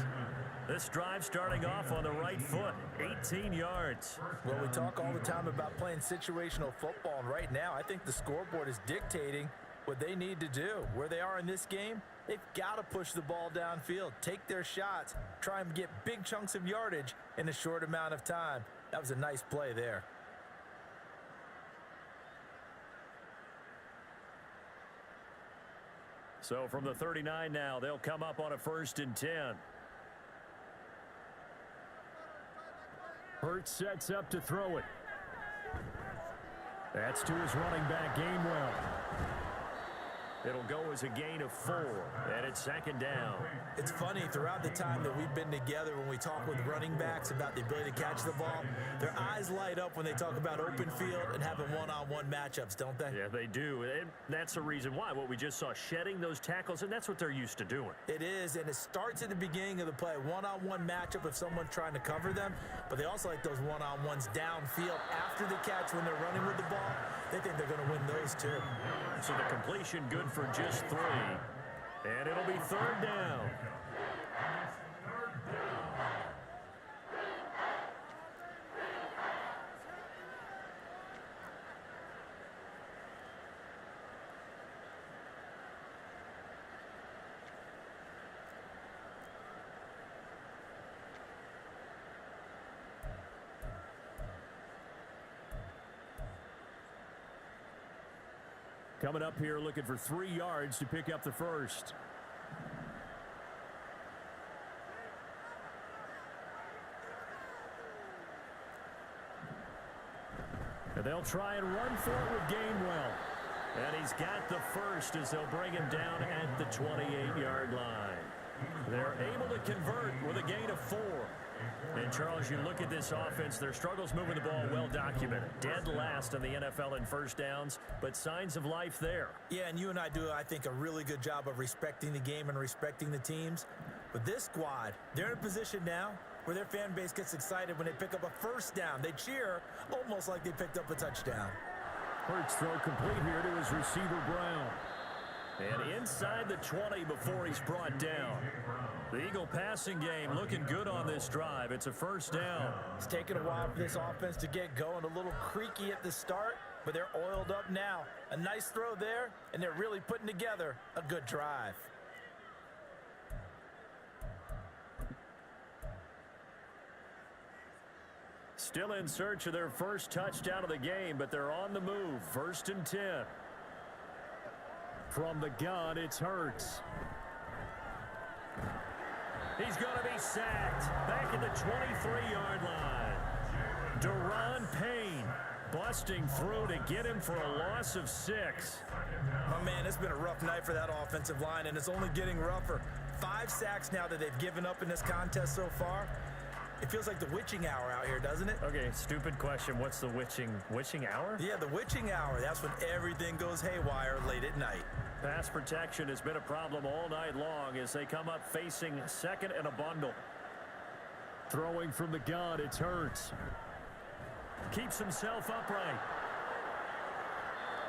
This drive starting off on the right foot, 18 yards. Well, we talk all the time about playing situational football, and right now I think the scoreboard is dictating what they need to do. Where they are in this game, they've got to push the ball downfield, take their shots, try and get big chunks of yardage in a short amount of time. That was a nice play there. So from the 39 now, they'll come up on a 1st and 10. Hurts sets up to throw it. That's to his running back, Gainwell. It'll go as a gain of 4, and it's 2nd down. It's funny, throughout the time that we've been together, when we talk with running backs about the ability to catch the ball, their eyes light up when they talk about open field and having one-on-one matchups, don't they? Yeah, they do. And that's the reason why. What we just saw, shedding those tackles, and that's what they're used to doing. It is, and it starts at the beginning of the play. One-on-one matchup if someone's trying to cover them, but they also like those one-on-ones downfield after the catch when they're running with the ball. They think they're going to win those too. So the completion good for just 3, and it'll be 3rd down. Coming up here looking for 3 yards to pick up the first. And they'll try and run for it with Gainwell. And he's got the first as they'll bring him down at the 28-yard line. They're able to convert with a gain of 4. And, Charles, you look at this offense, their struggles moving the ball well documented. Dead last in the NFL in first downs, but signs of life there. Yeah, and you and I do, I think, a really good job of respecting the game and respecting the teams. But this squad, they're in a position now where their fan base gets excited when they pick up a first down. They cheer almost like they picked up a touchdown. Hurts throw complete here to his receiver, Brown. And inside the 20 before he's brought down. The Eagle passing game looking good on this drive. It's a first down. It's taken a while for this offense to get going. A little creaky at the start, but they're oiled up now. A nice throw there, and they're really putting together a good drive. Still in search of their first touchdown of the game, but they're on the move. 1st and 10. From the gun, it's Hurts. He's going to be sacked back at the 23-yard line. Deron Payne busting through to get him for a loss of 6. Oh, man, it's been a rough night for that offensive line, and it's only getting rougher. 5 sacks now that they've given up in this contest so far. It feels like the witching hour out here, doesn't it? Okay, stupid question. What's the witching hour? Yeah, the witching hour. That's when everything goes haywire late at night. Pass protection has been a problem all night long as they come up facing 2nd and a bundle. Throwing from the gun, it's Hurts. Keeps himself upright.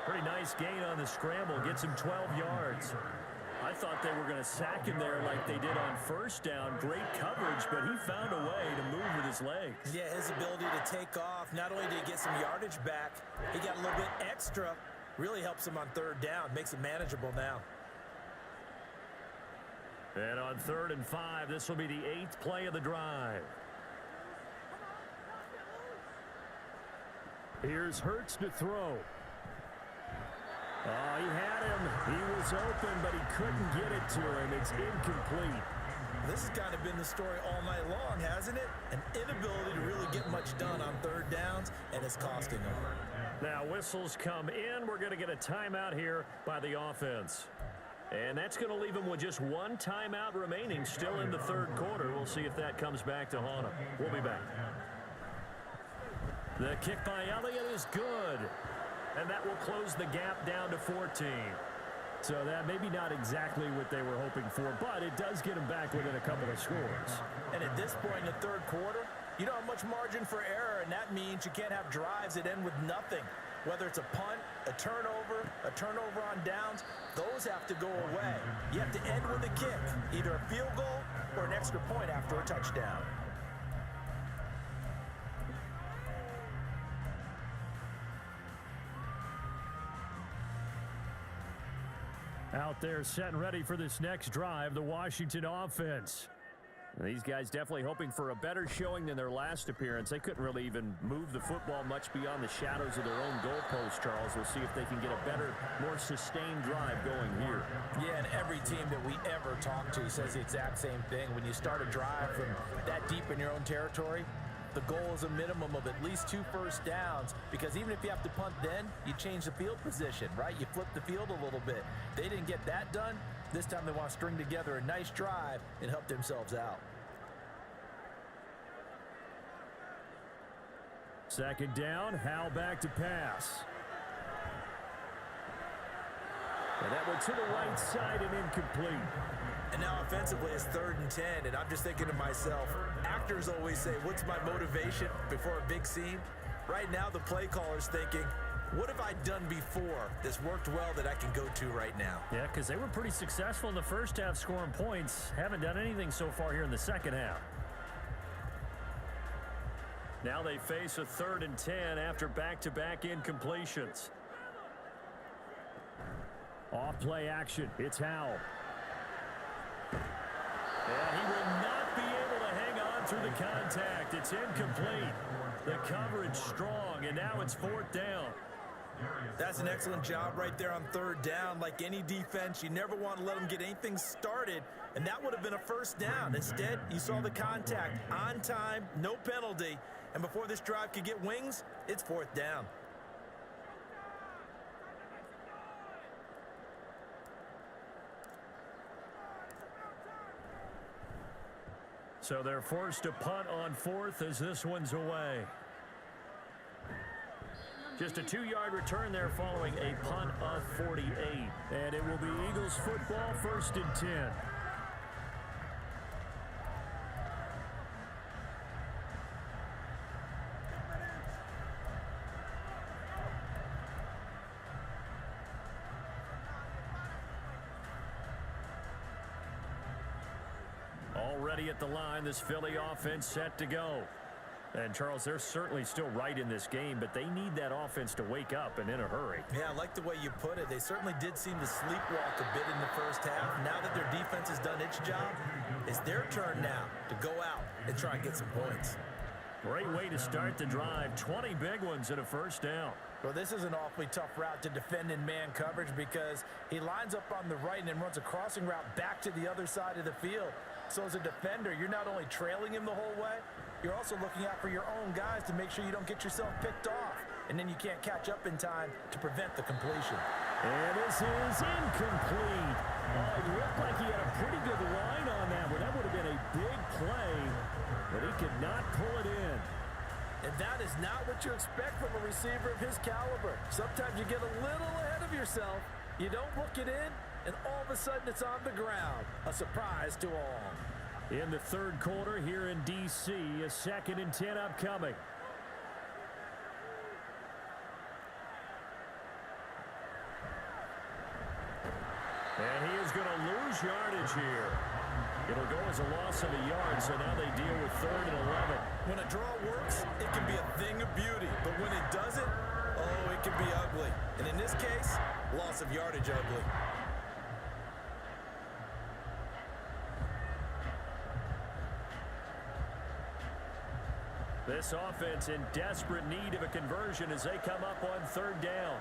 Pretty nice gain on the scramble. Gets him 12 yards. I thought they were going to sack him there like they did on first down. Great coverage, but he found a way to move with his legs. Yeah, his ability to take off. Not only did he get some yardage back, he got a little bit extra. Really helps him on 3rd down. Makes it manageable now. And on 3rd and 5, this will be the 8th play of the drive. Here's Hurts to throw. Oh, he had him. He was open, but he couldn't get it to him. It's incomplete. This has kind of been the story all night long, hasn't it? An inability to really get much done on third downs, and it's costing them. Now whistles come in. We're going to get a timeout here by the offense. And that's going to leave them with just one timeout remaining still in the third quarter. We'll see if that comes back to haunt them. We'll be back. The kick by Elliott is good. And that will close the gap down to 14. So that maybe not exactly what they were hoping for, but it does get them back within a couple of scores. And at this point in the third quarter, you don't have much margin for error, and that means you can't have drives that end with nothing. Whether it's a punt, a turnover on downs, those have to go away. You have to end with a kick, either a field goal or an extra point after a touchdown. Out there set and ready for this next drive, the Washington offense. These guys definitely hoping for a better showing than their last appearance. They couldn't really even move the football much beyond the shadows of their own goalpost, Charles. We'll see if they can get a better, more sustained drive going here. Yeah, and every team that we ever talk to says the exact same thing. When you start a drive from that deep in your own territory, the goal is a minimum of at least 2 first downs, because even if you have to punt then, you change the field position, right? You flip the field a little bit. They didn't get that done. This time they want to string together a nice drive and help themselves out. Second down, Howell back to pass. And that went to the right side and incomplete. And now offensively it's 3rd and 10, and I'm just thinking to myself, actors always say, what's my motivation before a big scene? Right now the play caller's thinking, what have I done before that's worked well that I can go to right now? Yeah, because they were pretty successful in the first half scoring points. Haven't done anything so far here in the second half. Now they face a 3rd and 10 after back-to-back incompletions. Off play action. It's Howell. And he will not be able to hang on through the contact. It's incomplete. The coverage strong, and now it's 4th down. That's an excellent job right there on 3rd down. Like any defense, you never want to let them get anything started, and that would have been a 1st down. Instead, you saw the contact on time, no penalty, and before this drive could get wings, it's 4th down. So they're forced to punt on 4th as this one's away. Just a 2-yard return there following a punt of 48. And it will be Eagles football, 1st and 10. Already at the line, this Philly offense set to go. And, Charles, they're certainly still right in this game, but they need that offense to wake up and in a hurry. Yeah, I like the way you put it. They certainly did seem to sleepwalk a bit in the first half. Now that their defense has done its job, it's their turn now to go out and try and get some points. Great way to start the drive. 20 big ones and a 1st down. Well, this is an awfully tough route to defend in man coverage because he lines up on the right and then runs a crossing route back to the other side of the field. So as a defender, you're not only trailing him the whole way, you're also looking out for your own guys to make sure you don't get yourself picked off. And then you can't catch up in time to prevent the completion. And this is incomplete. Oh, it looked like he had a pretty good line on that one. That would have been a big play, but he could not pull it in. And that is not what you expect from a receiver of his caliber. Sometimes you get a little ahead of yourself. You don't hook it in, and all of a sudden it's on the ground. A surprise to all. In the third quarter here in D.C., a 2nd and 10 upcoming. And he is going to lose yardage here. It'll go as a loss of a yard, so now they deal with 3rd and 11. When a draw works, it can be a thing of beauty. But when it doesn't, oh, it can be ugly. And in this case, loss of yardage ugly. This offense in desperate need of a conversion as they come up on third down.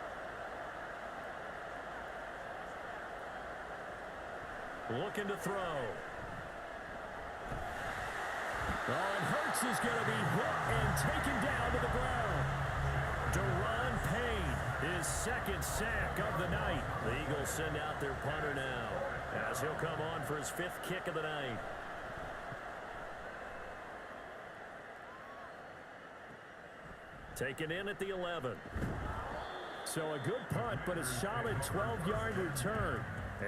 Looking to throw. And Hurts is going to be hit and taken down to the ground. Deron Payne, his second sack of the night. The Eagles send out their punter now as he'll come on for his 5th kick of the night. Taken in at the 11. So a good punt, but a solid 12-yard return.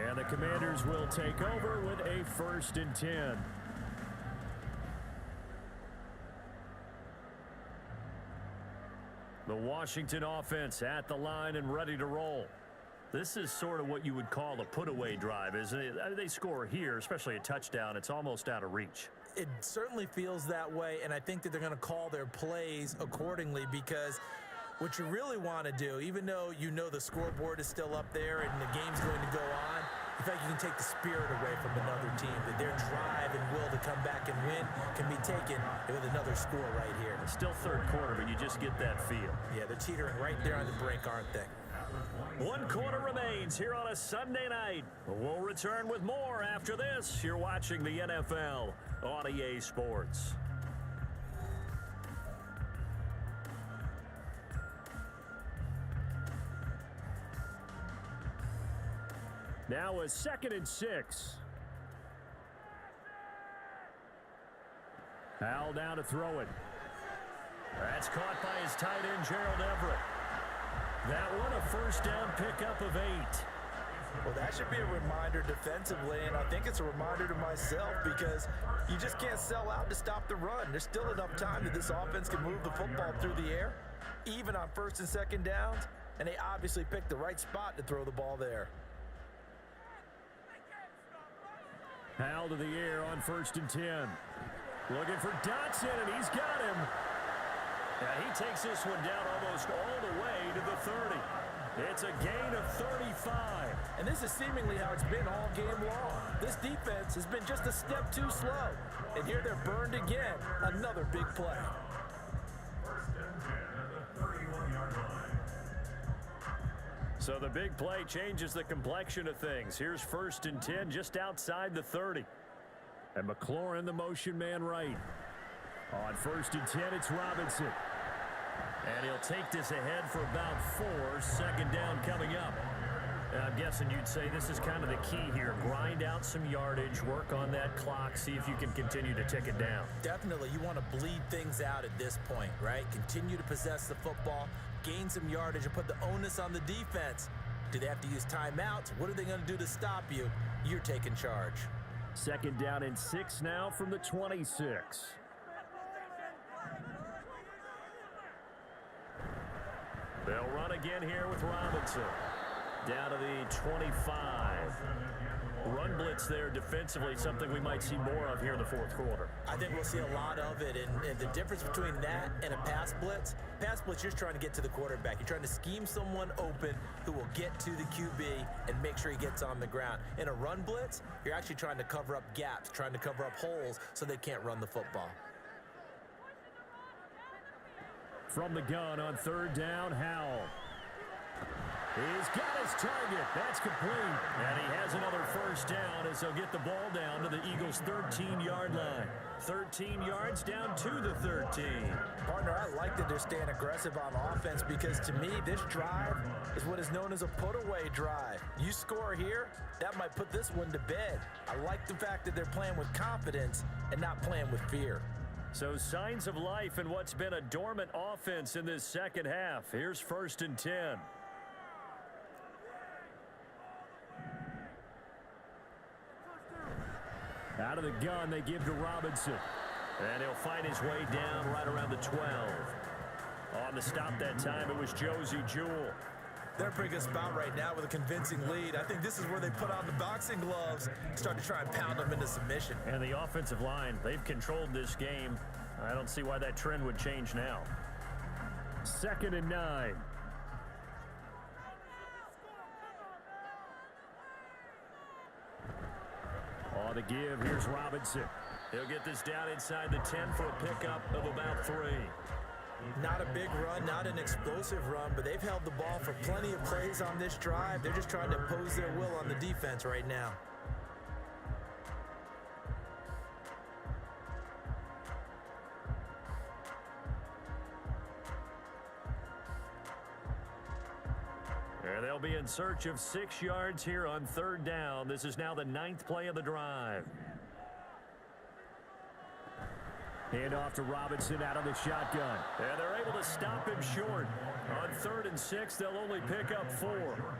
And the Commanders will take over with a 1st and 10. The Washington offense at the line and ready to roll. This is sort of what you would call a put-away drive, isn't it? I mean, they score here, especially a touchdown. It's almost out of reach. It certainly feels that way, and I think that they're going to call their plays accordingly, because what you really want to do, even though you know the scoreboard is still up there and the game's going to go on, in fact, you can take the spirit away from another team, that their drive and will to come back and win can be taken with another score right here. It's still third quarter, but you just get that feel. Yeah, they're teetering right there on the brink, aren't they? 1 quarter remains here on a Sunday night. We'll return with more after this. You're watching the NFL on EA Sports. Now a 2nd and 6. Hal down to throw it. That's caught by his tight end, Gerald Everett. That one a 1st down pickup of 8. Well, that should be a reminder defensively, and I think it's a reminder to myself, because you just can't sell out to stop the run. There's still enough time that this offense can move the football through the air, even on 1st and 2nd downs, and they obviously picked the right spot to throw the ball there. Hal to the air on 1st and 10. Looking for Dotson, and he's got him. Yeah, he takes this one down almost all the way to the 30. It's a gain of 35. And this is seemingly how it's been all game long. This defense has been just a step too slow. And here they're burned again. Another big play. So the big play changes the complexion of things. Here's 1st and 10 just outside the 30. And McLaurin, the motion man right. On 1st and 10, it's Robinson. And he'll take this ahead for about 4. 2nd down coming up. And I'm guessing you'd say this is kind of the key here. Grind out some yardage, work on that clock, see if you can continue to tick it down. Definitely. You want to bleed things out at this point, right? Continue to possess the football, gain some yardage, and put the onus on the defense. Do they have to use timeouts? What are they going to do to stop you? You're taking charge. 2nd down and 6 now from the 26. They'll run again here with Robinson. Down to the 25. Run blitz there defensively, something we might see more of here in the 4th quarter. I think we'll see a lot of it, and the difference between that and a pass blitz, you're trying to get to the quarterback. You're trying to scheme someone open who will get to the QB and make sure he gets on the ground. In a run blitz, you're actually trying to cover up gaps, trying to cover up holes so they can't run the football. From the gun on 3rd down, Howell. He's got his target. That's complete. And he has another 1st down as they'll get the ball down to the Eagles' 13-yard line. 13 yards down to the 13. Partner, I like that they're staying aggressive on offense, because to me, this drive is what is known as a put-away drive. You score here, that might put this one to bed. I like the fact that they're playing with confidence and not playing with fear. So signs of life in what's been a dormant offense in this 2nd half. Here's 1st and 10. Out of the gun, they give to Robinson. And he'll find his way down right around the 12. On the stop that time, it was Josie Jewell. They're in a pretty good spot right now with a convincing lead. I think this is where they put on the boxing gloves and start to try and pound them into submission. And the offensive line, they've controlled this game. I don't see why that trend would change now. 2nd and 9. On the give, here's Robinson. He'll get this down inside the 10 for a pickup of about 3. Not a big run, not an explosive run, but they've held the ball for plenty of plays on this drive. They're just trying to impose their will on the defense right now. And they'll be in search of 6 yards here on 3rd down. This is now the 9th play of the drive. Hand off to Robinson out of the shotgun. And they're able to stop him short. On 3rd and 6, they'll only pick up 4.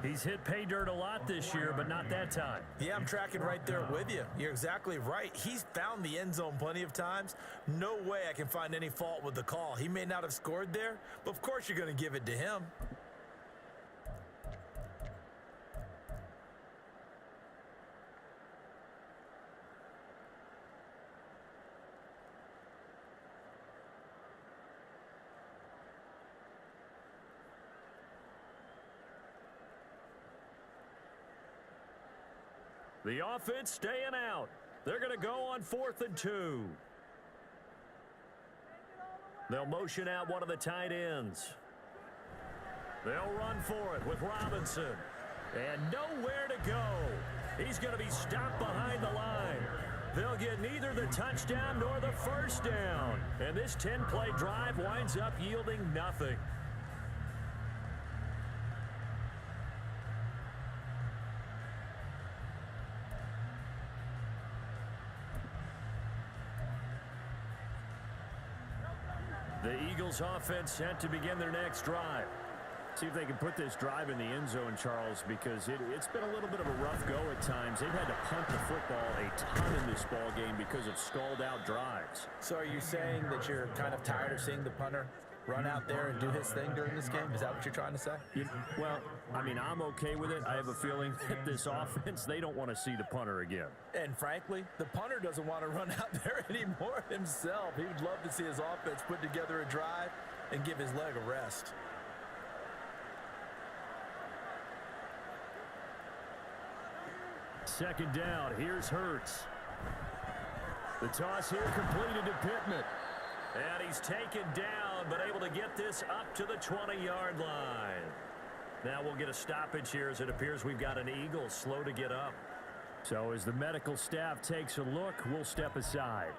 He's hit pay dirt a lot this year, but not that time. Yeah, I'm tracking right there with you. You're exactly right. He's found the end zone plenty of times. No way I can find any fault with the call. He may not have scored there, but of course you're going to give it to him. The offense staying out. They're going to go on 4th and 2. They'll motion out one of the tight ends. They'll run for it with Robinson. And nowhere to go. He's going to be stopped behind the line. They'll get neither the touchdown nor the first down. And this 10-play drive winds up yielding nothing. The Eagles offense set to begin their next drive. See if they can put this drive in the end zone, Charles, because it's been a little bit of a rough go at times. They've had to punt the football a ton in this ball game because of stalled out drives. So are you saying that you're kind of tired of seeing the punter run out there and do his thing during this game? Is that what you're trying to say? Well, I mean, I'm okay with it. I have a feeling that this offense, they don't want to see the punter again. And frankly, the punter doesn't want to run out there anymore himself. He would love to see his offense put together a drive and give his leg a rest. Second down, here's Hurts. The toss here completed to Pittman. And he's taken down, but able to get this up to the 20-yard line. Now we'll get a stoppage here as it appears we've got an Eagle slow to get up. So as the medical staff takes a look, we'll step aside.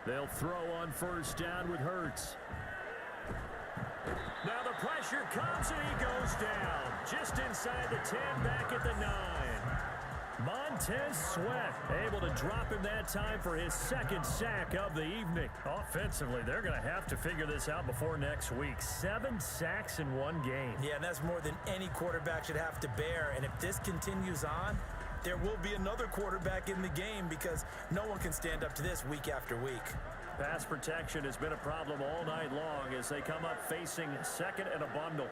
They'll throw on first down with Hurts. Now the pressure comes and he goes down. Just inside the 10, back at the 9. Montez Sweat able to drop him that time for his 2nd sack of the evening. Offensively, they're going to have to figure this out before next week. 7 sacks in one game. Yeah, and that's more than any quarterback should have to bear. And if this continues on, there will be another quarterback in the game because no one can stand up to this week after week. Pass protection has been a problem all night long as they come up facing 2nd and a bundle.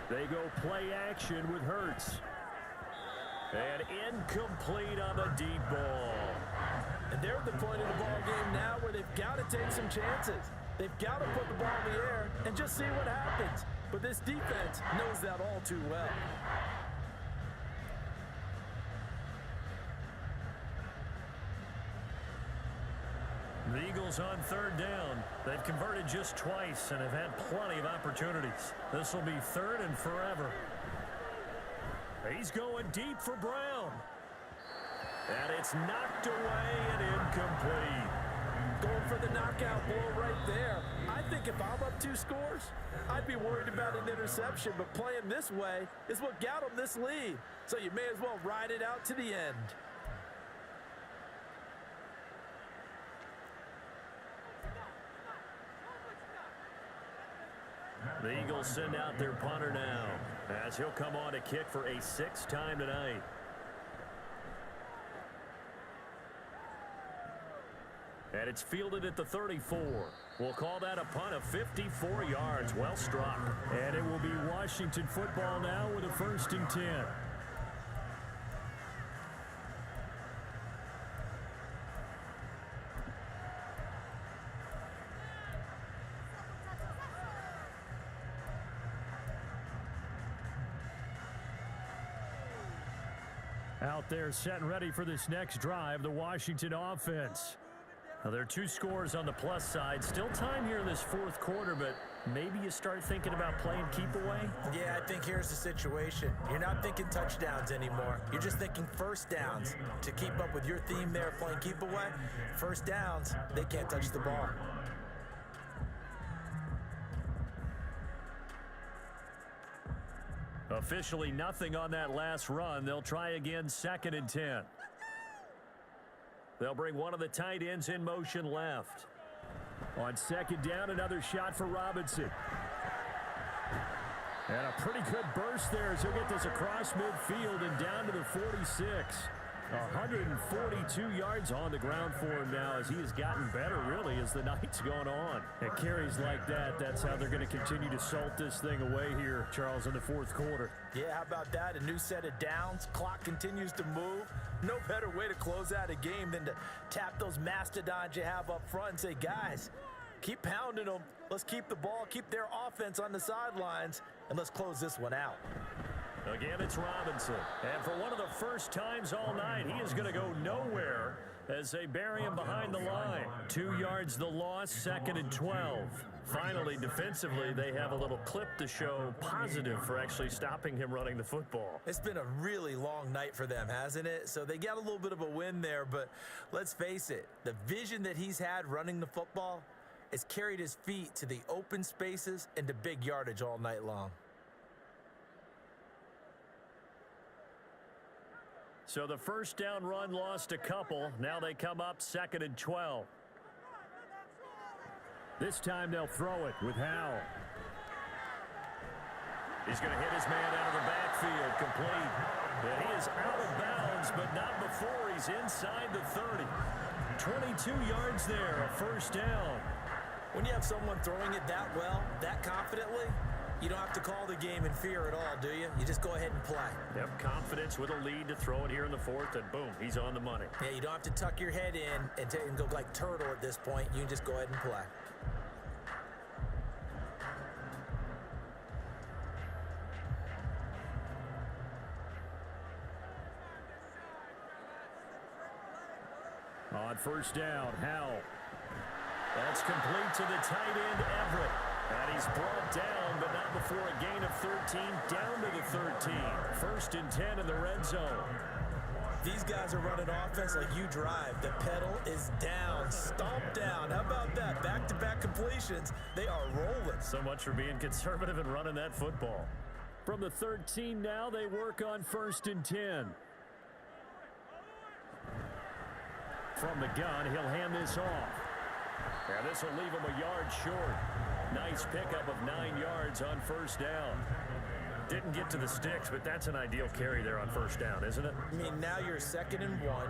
They go play action with Hurts. And incomplete on the deep ball. And they're at the point in the ball game now where they've got to take some chances. They've got to put the ball in the air and just see what happens. But this defense knows that all too well. The Eagles on 3rd down. They've converted just twice and have had plenty of opportunities. This will be 3rd and forever. He's going deep for Brown. And it's knocked away and incomplete. Going for the knockout blow right there. I think if I'm up 2 scores, I'd be worried about an interception, but playing this way is what got them this lead. So you may as well ride it out to the end. The Eagles send out their punter now as he'll come on to kick for a 6th time tonight. And it's fielded at the 34. We'll call that a punt of 54 yards. Well struck. And it will be Washington football now with a 1st and 10. Out there set and ready for this next drive, the Washington offense. Now, there are 2 scores on the plus side. Still time here in this fourth quarter, but maybe you start thinking about playing keep away? Yeah, I think here's the situation. You're not thinking touchdowns anymore. You're just thinking first downs. To keep up with your theme there, playing keep away, first downs, they can't touch the ball. Officially nothing on that last run. They'll try again, 2nd and 10. They'll bring one of the tight ends in motion left. On 2nd down, another shot for Robinson. And a pretty good burst there as he'll get this across midfield and down to the 46. 142 yards on the ground for him now as he has gotten better, really, as the night's gone on. At carries like that, that's how they're going to continue to salt this thing away here, Charles, in the fourth quarter. Yeah, how about that? A new set of downs. Clock continues to move. No better way to close out a game than to tap those mastodons you have up front and say, guys, keep pounding them. Let's keep the ball, keep their offense on the sidelines, and let's close this one out. Again, it's Robinson. And for one of the first times all night, he is going to go nowhere as they bury him behind the line. 2 yards the loss, 2nd and 12. Finally, defensively, they have a little clip to show positive for actually stopping him running the football. It's been a really long night for them, hasn't it? So they got a little bit of a win there, but let's face it, the vision that he's had running the football has carried his feet to the open spaces and to big yardage all night long. So the first down run lost a couple. Now they come up 2nd and 12. This time they'll throw it with Howell. He's going to hit his man out of the backfield, complete. And he is out of bounds, but not before he's inside the 30. 22 yards there, a first down. When you have someone throwing it that well, that confidently, you don't have to call the game in fear at all, do you? You just go ahead and play. Yep, confidence with a lead to throw it here in the fourth, and boom, he's on the money. Yeah, you don't have to tuck your head in and go like turtle at this point. You can just go ahead and play. On first down, Howell. That's complete to the tight end, Everett. And he's brought down, but not before a gain of 13, down to the 13. 1st and 10 in the red zone. These guys are running offense like you drive. The pedal is down, stomped down. How about that? Back-to-back completions. They are rolling. So much for being conservative and running that football. From the 13 now, they work on 1st and 10. From the gun, he'll hand this off. And this will leave him a yard short. Nice pickup of 9 yards on first down. Didn't get to the sticks, but that's an ideal carry there on first down, isn't it? I mean, now you're 2nd and 1.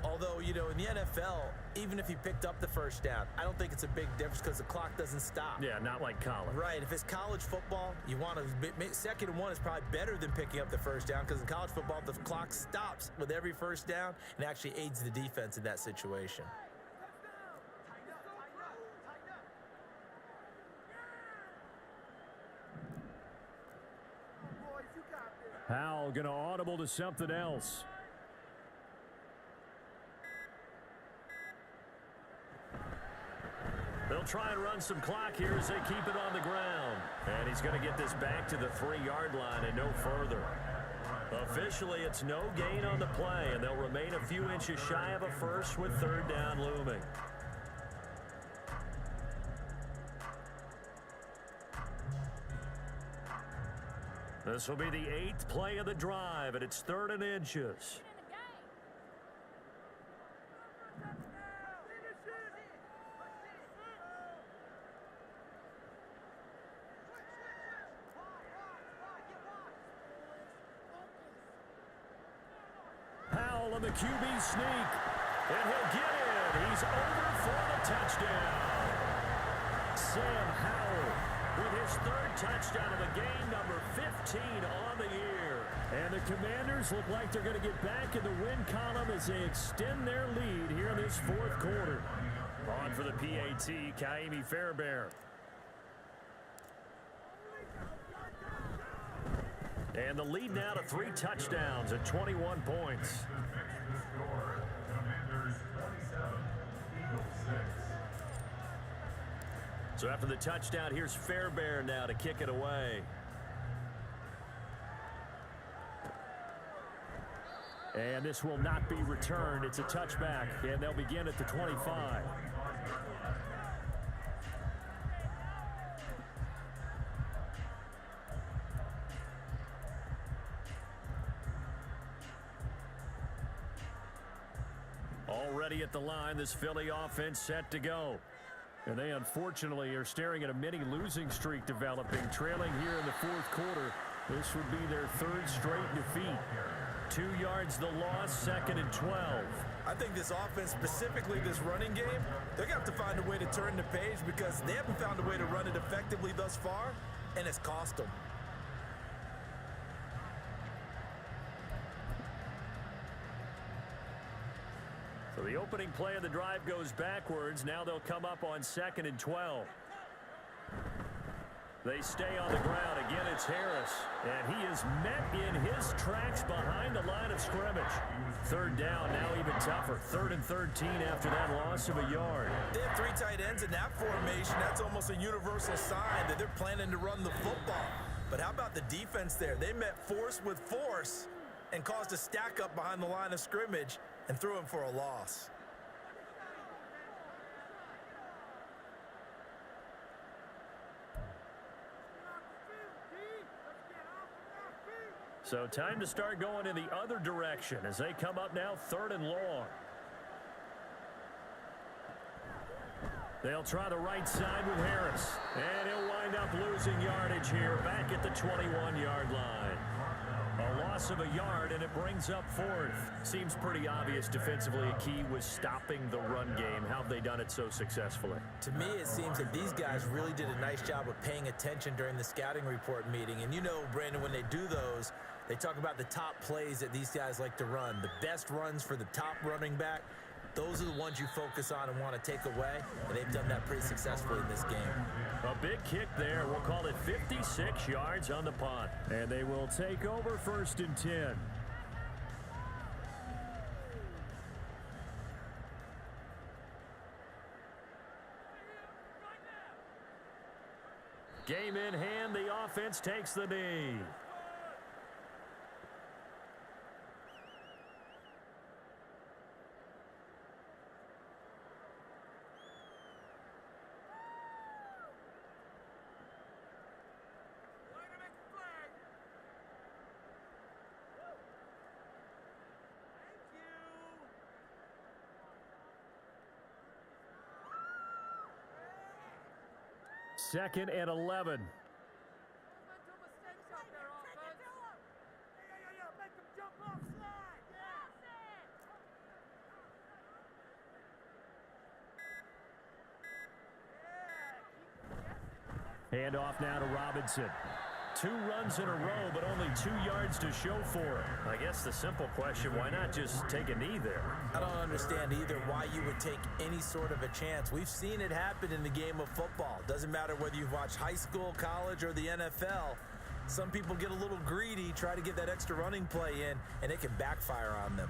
Although, you know, in the NFL, even if he picked up the first down, I don't think it's a big difference because the clock doesn't stop. Yeah, not like college. Right. If it's college football, you want to 2nd and 1 is probably better than picking up the first down because in college football, the clock stops with every first down and actually aids the defense in that situation. Howell going to audible to something else. They'll try and run some clock here as they keep it on the ground. And he's going to get this back to the 3-yard line and no further. Officially, it's no gain on the play, and they'll remain a few inches shy of a first with 3rd down looming. This will be the 8th play of the drive, and it's 3rd and inches. Howell on the QB sneak, and he'll get it. He's over for the touchdown. Sam Howell with his 3rd touchdown of the game, number 15 on the year. And the Commanders look like they're going to get back in the win column as they extend their lead here in this 4th quarter. On for the PAT, Kaimi Fairbairn. And the lead now to 3 touchdowns at 21 points. So after the touchdown, here's Fairbairn now to kick it away. And this will not be returned. It's a touchback, and they'll begin at the 25. Already at the line, this Philly offense set to go. And they unfortunately are staring at a mini losing streak developing, trailing here in the fourth quarter. This would be their 3rd straight defeat. 2 yards the loss, 2nd and 12. I think this offense, specifically this running game, they're going to have to find a way to turn the page because they haven't found a way to run it effectively thus far, and it's cost them. So the opening play of the drive goes backwards. Now they'll come up on 2nd and 12. They stay on the ground. Again, it's Harris. And he is met in his tracks behind the line of scrimmage. 3rd down, now even tougher. 3rd and 13 after that loss of a yard. They have 3 tight ends in that formation. That's almost a universal sign that they're planning to run the football. But how about the defense there? They met force with force and caused a stack up behind the line of scrimmage and threw him for a loss. So time to start going in the other direction as they come up now 3rd and long. They'll try the right side with Harris. And he'll wind up losing yardage here back at the 21-yard line. A loss of a yard, and it brings up 4th. Seems pretty obvious defensively a key was stopping the run game. How have they done it so successfully? To me, it seems that these guys really did a nice job of paying attention during the scouting report meeting. And you know, Brandon, when they do those, they talk about the top plays that these guys like to run. The best runs for the top running back. Those are the ones you focus on and want to take away, and they've done that pretty successfully in this game. A big kick there. We'll call it 56 yards on the punt. And they will take over 1st and 10. Game in hand, the offense takes the knee. Second and 11. Hand off now to Robinson. 2 runs in a row, but only 2 yards to show for it. I guess the simple question, why not just take a knee there? I don't understand either why you would take any sort of a chance. We've seen it happen in the game of football. Doesn't matter whether you've watched high school, college, or the NFL. Some people get a little greedy, try to get that extra running play in, and it can backfire on them.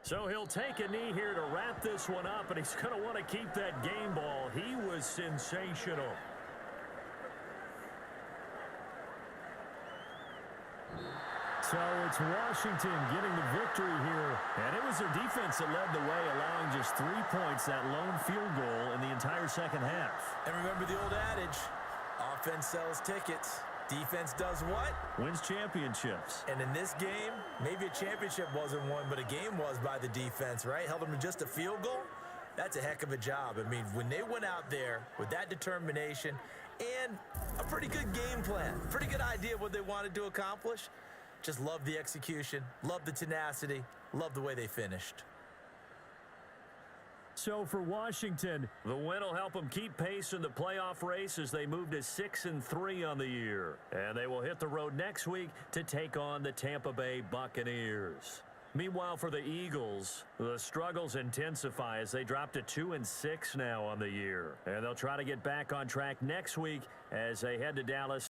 So he'll take a knee here to wrap this one up, and he's going to want to keep that game ball. He was sensational. So it's Washington getting the victory here. And it was their defense that led the way, allowing just 3 points, that lone field goal in the entire second half. And remember the old adage, offense sells tickets. Defense does what? Wins championships. And in this game, maybe a championship wasn't won, but a game was by the defense, right? Held them to just a field goal. That's a heck of a job. I mean, when they went out there with that determination and a pretty good game plan, pretty good idea of what they wanted to accomplish, just love the execution, love the tenacity, love the way they finished. So for Washington, the win will help them keep pace in the playoff race as they move to 6-3 on the year. And they will hit the road next week to take on the Tampa Bay Buccaneers. Meanwhile, for the Eagles, the struggles intensify as they drop to 2-6 now on the year. And they'll try to get back on track next week as they head to Dallas